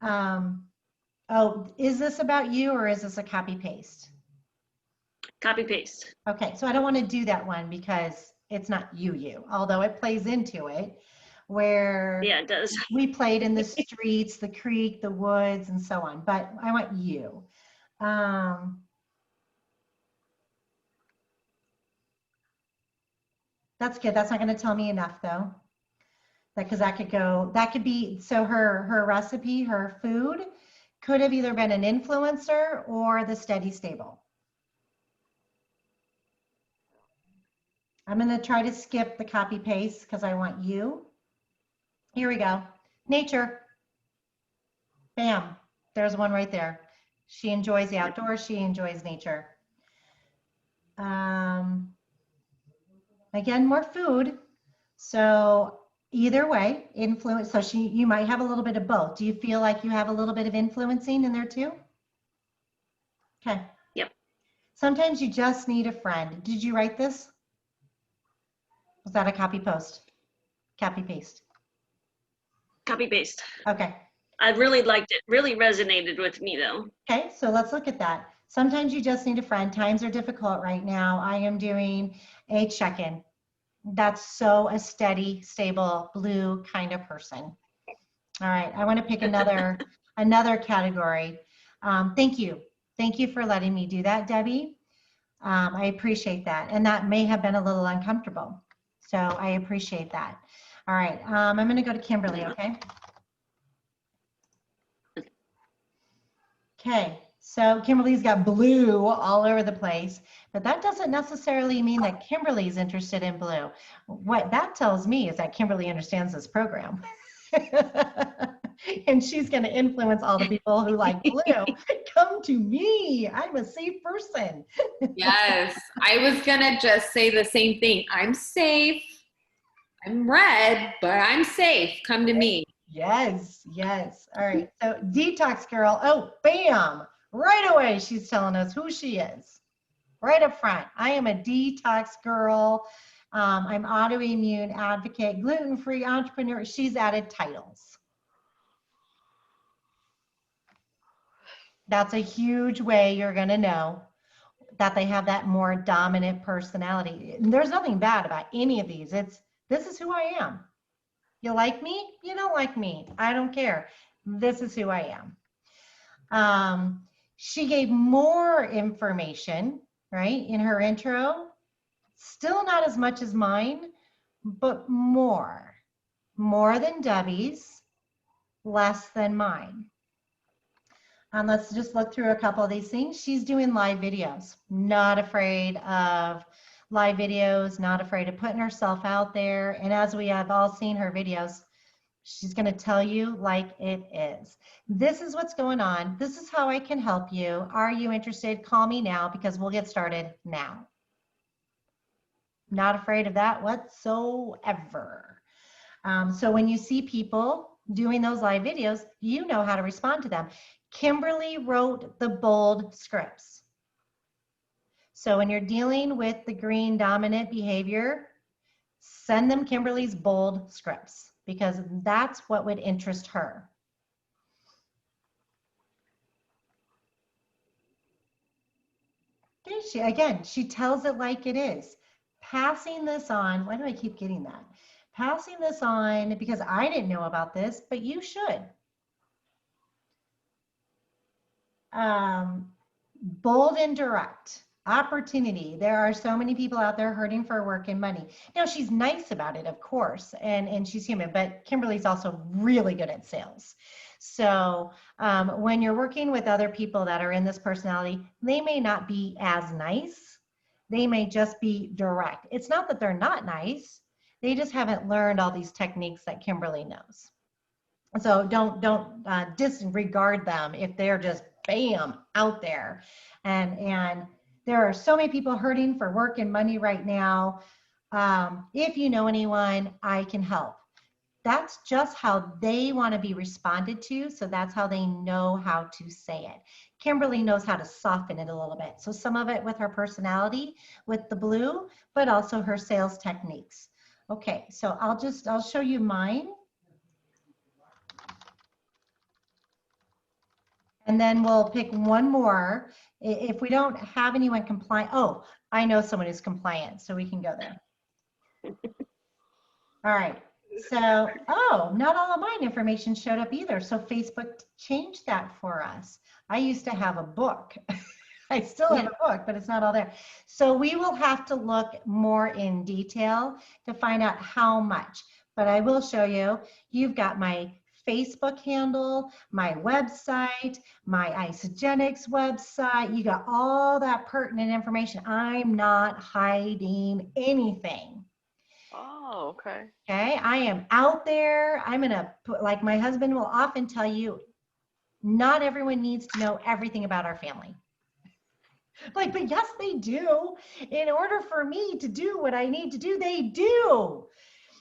Oh, is this about you or is this a copy paste? Copy paste. Okay, so I don't want to do that one because it's not you, although it plays into it, where Yeah, it does. we played in the streets, the creek, the woods, and so on, but I want you. That's good. That's not going to tell me enough though. Because that could be, so her recipe, her food could have either been an influencer or the steady stable. I'm going to try to skip the copy paste because I want you. Here we go. Nature. Bam. There's one right there. She enjoys the outdoors. She enjoys nature. Again, more food. So either way, influence. So you might have a little bit of both. Do you feel like you have a little bit of influencing in there too? Okay. Yep. Sometimes you just need a friend. Did you write this? Was that a copy post? Copy paste? Copy paste. Okay. I really liked it. Really resonated with me though. Okay, so let's look at that. Sometimes you just need a friend. Times are difficult right now. I am doing a check-in. That's so a steady, stable, blue kind of person. All right, I want to pick another category. Thank you. Thank you for letting me do that, Debbie. I appreciate that. And that may have been a little uncomfortable. So I appreciate that. All right, I'm going to go to Kimberly, okay? Okay, so Kimberly's got blue all over the place, but that doesn't necessarily mean that Kimberly's interested in blue. What that tells me is that Kimberly understands this program. And she's going to influence all the people who like blue. Come to me. I'm a safe person. Yes, I was gonna just say the same thing. I'm safe. I'm red, but I'm safe. Come to me. Yes, yes. All right. So detox girl. Oh, bam. Right away, she's telling us who she is. Right up front. I am a detox girl. I'm autoimmune advocate, gluten-free entrepreneur. She's added titles. That's a huge way you're going to know that they have that more dominant personality. And there's nothing bad about any of these. This is who I am. You like me? You don't like me. I don't care. This is who I am. She gave more information, right, in her intro. Still not as much as mine, but more. More than Debbie's, less than mine. Let's just look through a couple of these things. She's doing live videos, not afraid of live videos, not afraid of putting herself out there. And as we have all seen her videos, she's going to tell you like it is. This is what's going on. This is how I can help you. Are you interested? Call me now because we'll get started now. Not afraid of that whatsoever. So when you see people doing those live videos, you know how to respond to them. Kimberly wrote the bold scripts. So when you're dealing with the green dominant behavior, send them Kimberly's bold scripts because that's what would interest her. She tells it like it is. Passing this on, why do I keep getting that? Passing this on because I didn't know about this, but you should. Bold and direct. Opportunity. There are so many people out there hurting for work and money. Now, she's nice about it, of course, and she's human, but Kimberly's also really good at sales. So when you're working with other people that are in this personality, they may not be as nice. They may just be direct. It's not that they're not nice. They just haven't learned all these techniques that Kimberly knows. So don't disregard them if they're just bam out there. And there are so many people hurting for work and money right now. If you know anyone, I can help. That's just how they want to be responded to. So that's how they know how to say it. Kimberly knows how to soften it a little bit. So some of it with her personality, with the blue, but also her sales techniques. Okay, so I'll show you mine. And then we'll pick one more. If we don't have anyone compliant, oh, I know someone who's compliant, so we can go there. All right, so, oh, not all of mine information showed up either. So Facebook changed that for us. I used to have a book. I still have a book, but it's not all there. So we will have to look more in detail to find out how much. But I will show you, you've got my Facebook handle, my website, my Isogenics website. You got all that pertinent information. I'm not hiding anything. Oh, okay. Okay, I am out there. I'm gonna put, like my husband will often tell you, not everyone needs to know everything about our family. Like, but yes, they do. In order for me to do what I need to do, they do.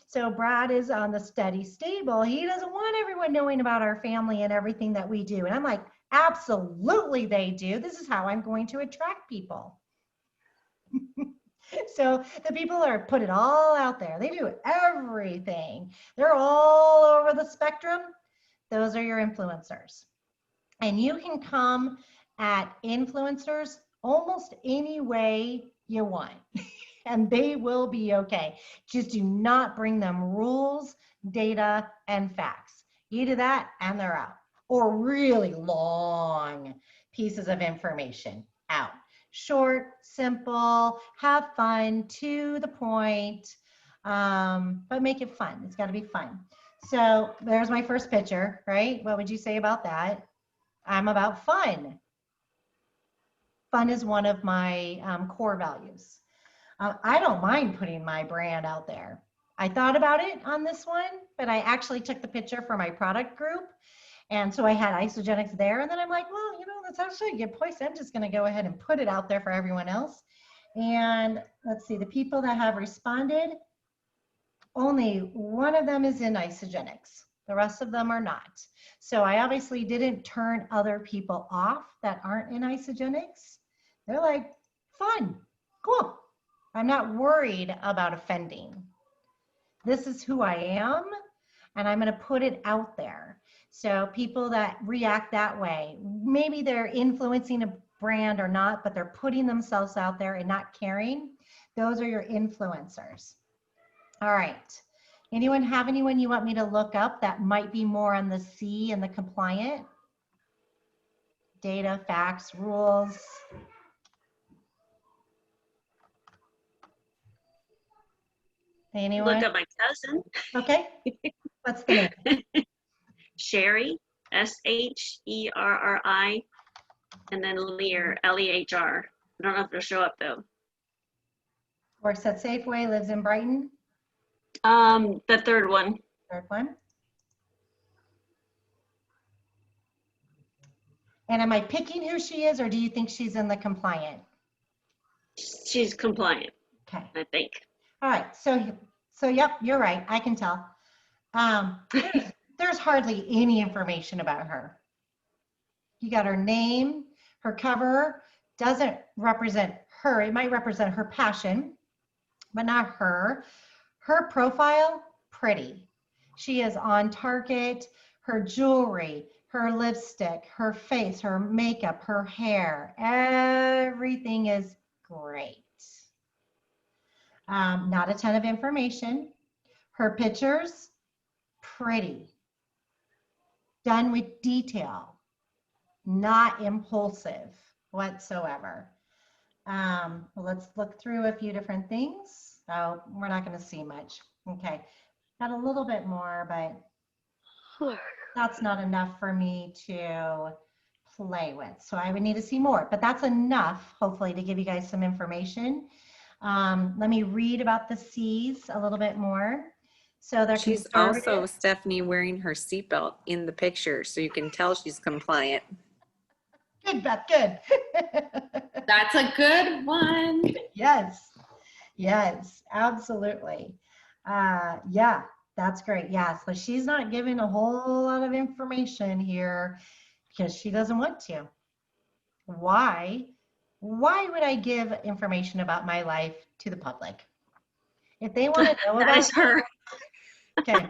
So Brad is on the steady stable. He doesn't want everyone knowing about our family and everything that we do. And I'm like, absolutely they do. This is how I'm going to attract people. So the people are put it all out there. They do everything. They're all over the spectrum. Those are your influencers. And you can come at influencers almost any way you want. And they will be okay. Just do not bring them rules, data, and facts. You do that and they're out. Or really long pieces of information out. Short, simple, have fun, to the point, but make it fun. It's got to be fun. So there's my first picture, right? What would you say about that? I'm about fun. Fun is one of my core values. I don't mind putting my brand out there. I thought about it on this one, but I actually took the picture for my product group. And so I had Isogenics there. And then I'm like, well, you know, that's actually a good point. So I'm just going to go ahead and put it out there for everyone else. And let's see, the people that have responded, Only one of them is in Isogenics. The rest of them are not. So I obviously didn't turn other people off that aren't in Isogenics. They're like, fun, cool. I'm not worried about offending. This is who I am, and I'm going to put it out there. So people that react that way, maybe they're influencing a brand or not, but they're putting themselves out there and not caring. Those are your influencers. All right. Anyone have anyone you want me to look up that might be more on the C and the compliant? Data, facts, rules. Anyone? Look up my cousin, Okay. What's the name? Sherry, Sherri, and then Lear, Lehr. I don't know if it'll show up though. Works at Safeway, lives in Brighton. The third one. Third one. And am I picking who she is, or do you think she's in the compliant? She's compliant, Okay. I think. All right. So yep, you're right. I can tell. There's hardly any information about her. You got her name, her cover doesn't represent her. It might represent her passion, but not her. Her profile, pretty. She is on target. Her jewelry, her lipstick, her face, her makeup, her hair, everything is great. Not a ton of information. Her pictures, pretty. Done with detail, not impulsive whatsoever. Well, let's look through a few different things. Oh, we're not going to see much. Okay, got a little bit more, but that's not enough for me to play with. So I would need to see more, but that's enough, hopefully, to give you guys some information. Let me read about the C's a little bit more. So they're She's also, Stephanie, wearing her seatbelt in the picture, so you can tell she's compliant. Good, Beth, good. That's a good one. Yes, yes, absolutely. Yeah, that's great. Yeah, so she's not giving a whole lot of information here because she doesn't want to. Why? Why would I give information about my life to the public? If they want to know That about is her. okay.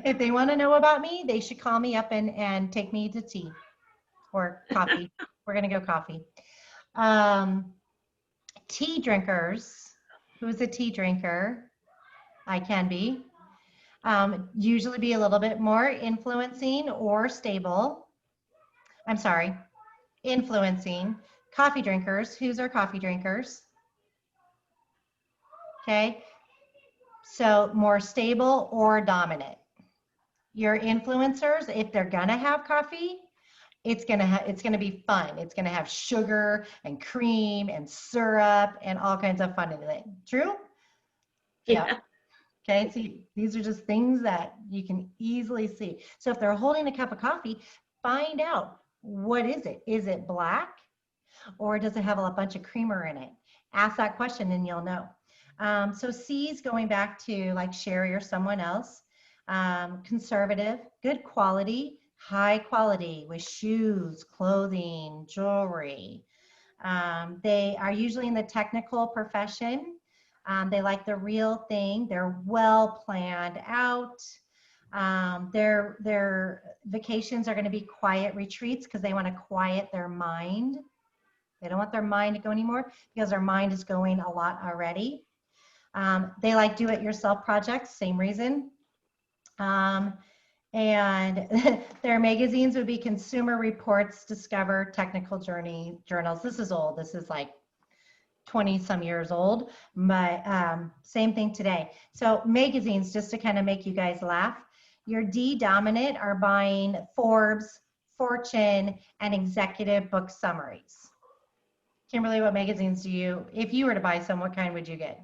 If they want to know about me, they should call me up and take me to tea or coffee. We're going to go coffee. Tea drinkers. Who's a tea drinker? I can be. Usually be a little bit more influencing or stable. I'm sorry, influencing. Coffee drinkers. Who's our coffee drinkers? Okay. So more stable or dominant. Your influencers, if they're gonna have coffee, it's gonna be fun. It's gonna have sugar and cream and syrup and all kinds of fun in it. True? Yeah. Okay, so these are just things that you can easily see. So if they're holding a cup of coffee, find out, what is it? Is it black or does it have a bunch of creamer in it? Ask that question and you'll know. So C's, going back to like Sherry or someone else, conservative, good quality, high quality with shoes, clothing, jewelry. They are usually in the technical profession. They like the real thing. They're well planned out. Their vacations are going to be quiet retreats because they want to quiet their mind. They don't want their mind to go anymore because their mind is going a lot already. They like do-it-yourself projects, same reason. And their magazines would be Consumer Reports, Discover, Technical Journals. This is old. This is like 20 some years old, but same thing today. So magazines, just to kind of make you guys laugh, your D dominant are buying Forbes, Fortune, and executive book summaries. Kimberly, what magazines do you, if you were to buy some, what kind would you get?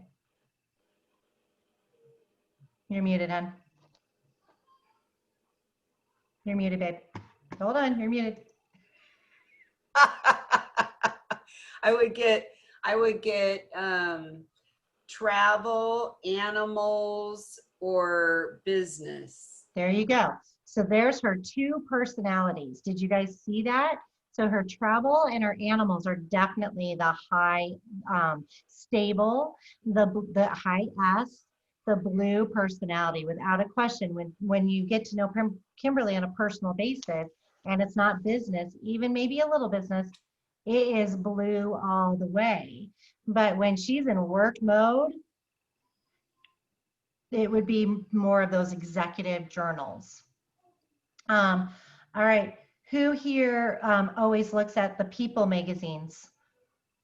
You're muted, hon. You're muted, babe. Hold on, you're muted. I would get travel, animals, or business? There you go. So there's her two personalities. Did you guys see that? So her travel and her animals are definitely the high stable, the high S, the blue personality, without a question. When you get to know Kimberly on a personal basis, and it's not business, even maybe a little business, it is blue all the way. But when she's in work mode, it would be more of those executive journals. All right, who here always looks at the People magazines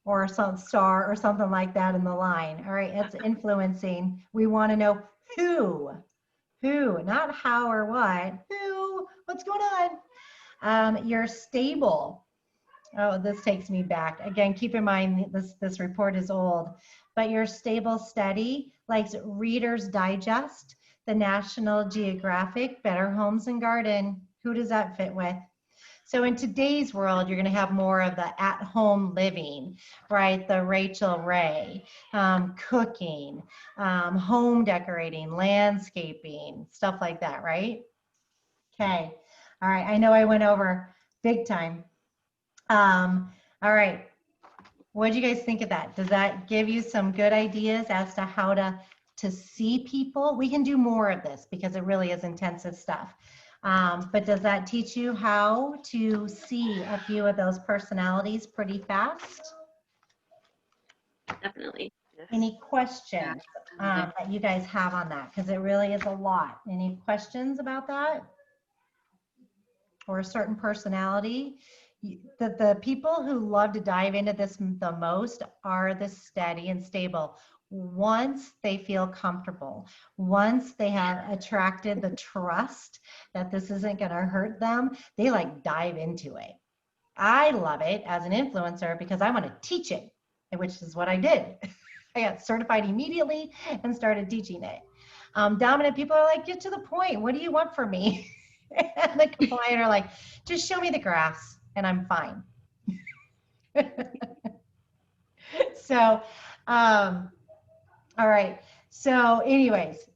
or some Star or something like that in the line? All right, it's influencing. We want to know who, not how or what, who, what's going on? You're stable. Oh, this takes me back. Again, keep in mind this report is old, but your stable, steady, likes Reader's Digest, the National Geographic, Better Homes and Garden. Who does that fit with? So in today's world, you're going to have more of the at-home living, right? The Rachel Ray, cooking, home decorating, landscaping, stuff like that, right? Okay. All right. I know I went over big time. All right. What do you guys think of that? Does that give you some good ideas as to how to see people? We can do more of this because it really is intensive stuff. But does that teach you how to see a few of those personalities pretty fast? Definitely. Yes. Any questions that you guys have on that? Because it really is a lot. Any questions about that? Or a certain personality? The people who love to dive into this the most are the steady and stable. Once they feel comfortable, once they have attracted the trust that this isn't going to hurt them, they like dive into it. I love it as an influencer because I want to teach it, which is what I did. I got certified immediately and started teaching it. Dominant people are like, get to the point. What do you want from me? And the compliant are like, just show me the graphs and I'm fine. So, all right. So anyways,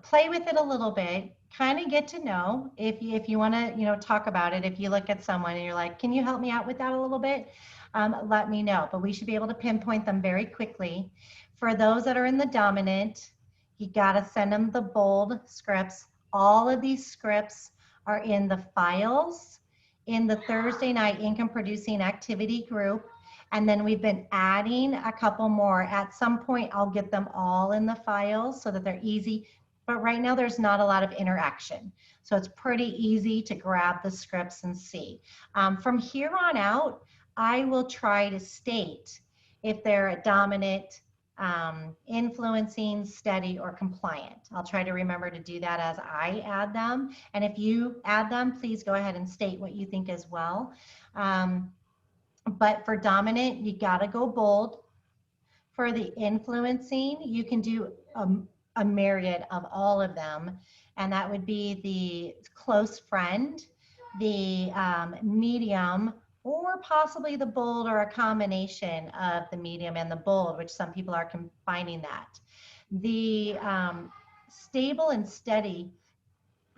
play with it a little bit, kind of get to know if you want to, talk about it. If you look at someone and you're like, can you help me out with that a little bit? Let me know, but we should be able to pinpoint them very quickly. For those that are in the dominant, you got to send them the bold scripts. All of these scripts are in the files in the Thursday night income producing activity group. And then we've been adding a couple more. At some point, I'll get them all in the files so that they're easy. But right now, there's not a lot of interaction. So it's pretty easy to grab the scripts and see. From here on out, I will try to state if they're a dominant, influencing, steady, or compliant. I'll try to remember to do that as I add them. And if you add them, please go ahead and state what you think as well. But for dominant, you got to go bold. For the influencing, you can do a myriad of all of them. And that would be the close friend, the medium, or possibly the bold, or a combination of the medium and the bold, which some people are combining that. The stable and steady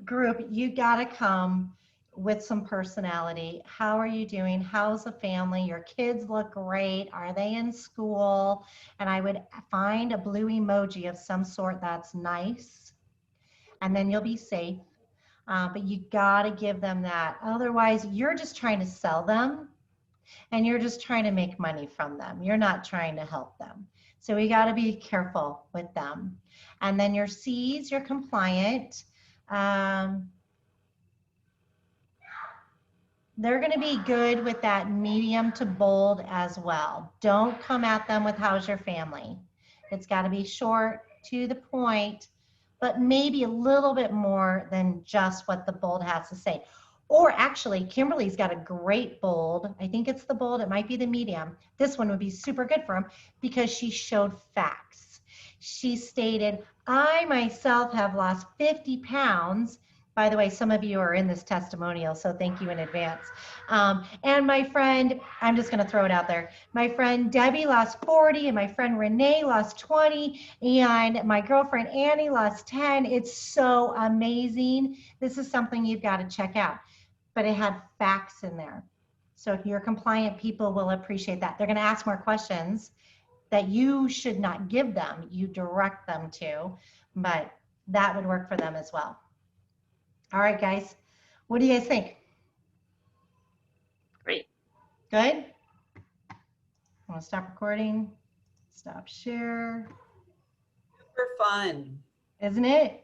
group, you got to come with some personality. How are you doing? How's the family? Your kids look great. Are they in school? And I would find a blue emoji of some sort that's nice. And then you'll be safe. But you got to give them that. Otherwise, you're just trying to sell them and you're just trying to make money from them. You're not trying to help them. So we got to be careful with them. And then your C's, you're compliant. They're going to be good with that medium to bold as well. Don't come at them with how's your family. It's got to be short, to the point, but maybe a little bit more than just what the bold has to say. Or actually, Kimberly's got a great bold. I think it's the bold. It might be the medium. This one would be super good for him because she showed facts. She stated, I myself have lost 50 pounds By the way, some of you are in this testimonial, so thank you in advance. And my friend, I'm just going to throw it out there. My friend Debbie lost 40, and my friend Renee lost 20, and my girlfriend Annie lost 10. It's so amazing. This is something you've got to check out. But it had facts in there. So if you're compliant, people will appreciate that. They're going to ask more questions that you should not give them. You direct them to, but that would work for them as well. All right, guys. What do you guys think? Great. Good? I want to stop recording. Stop share. Super fun. Isn't it?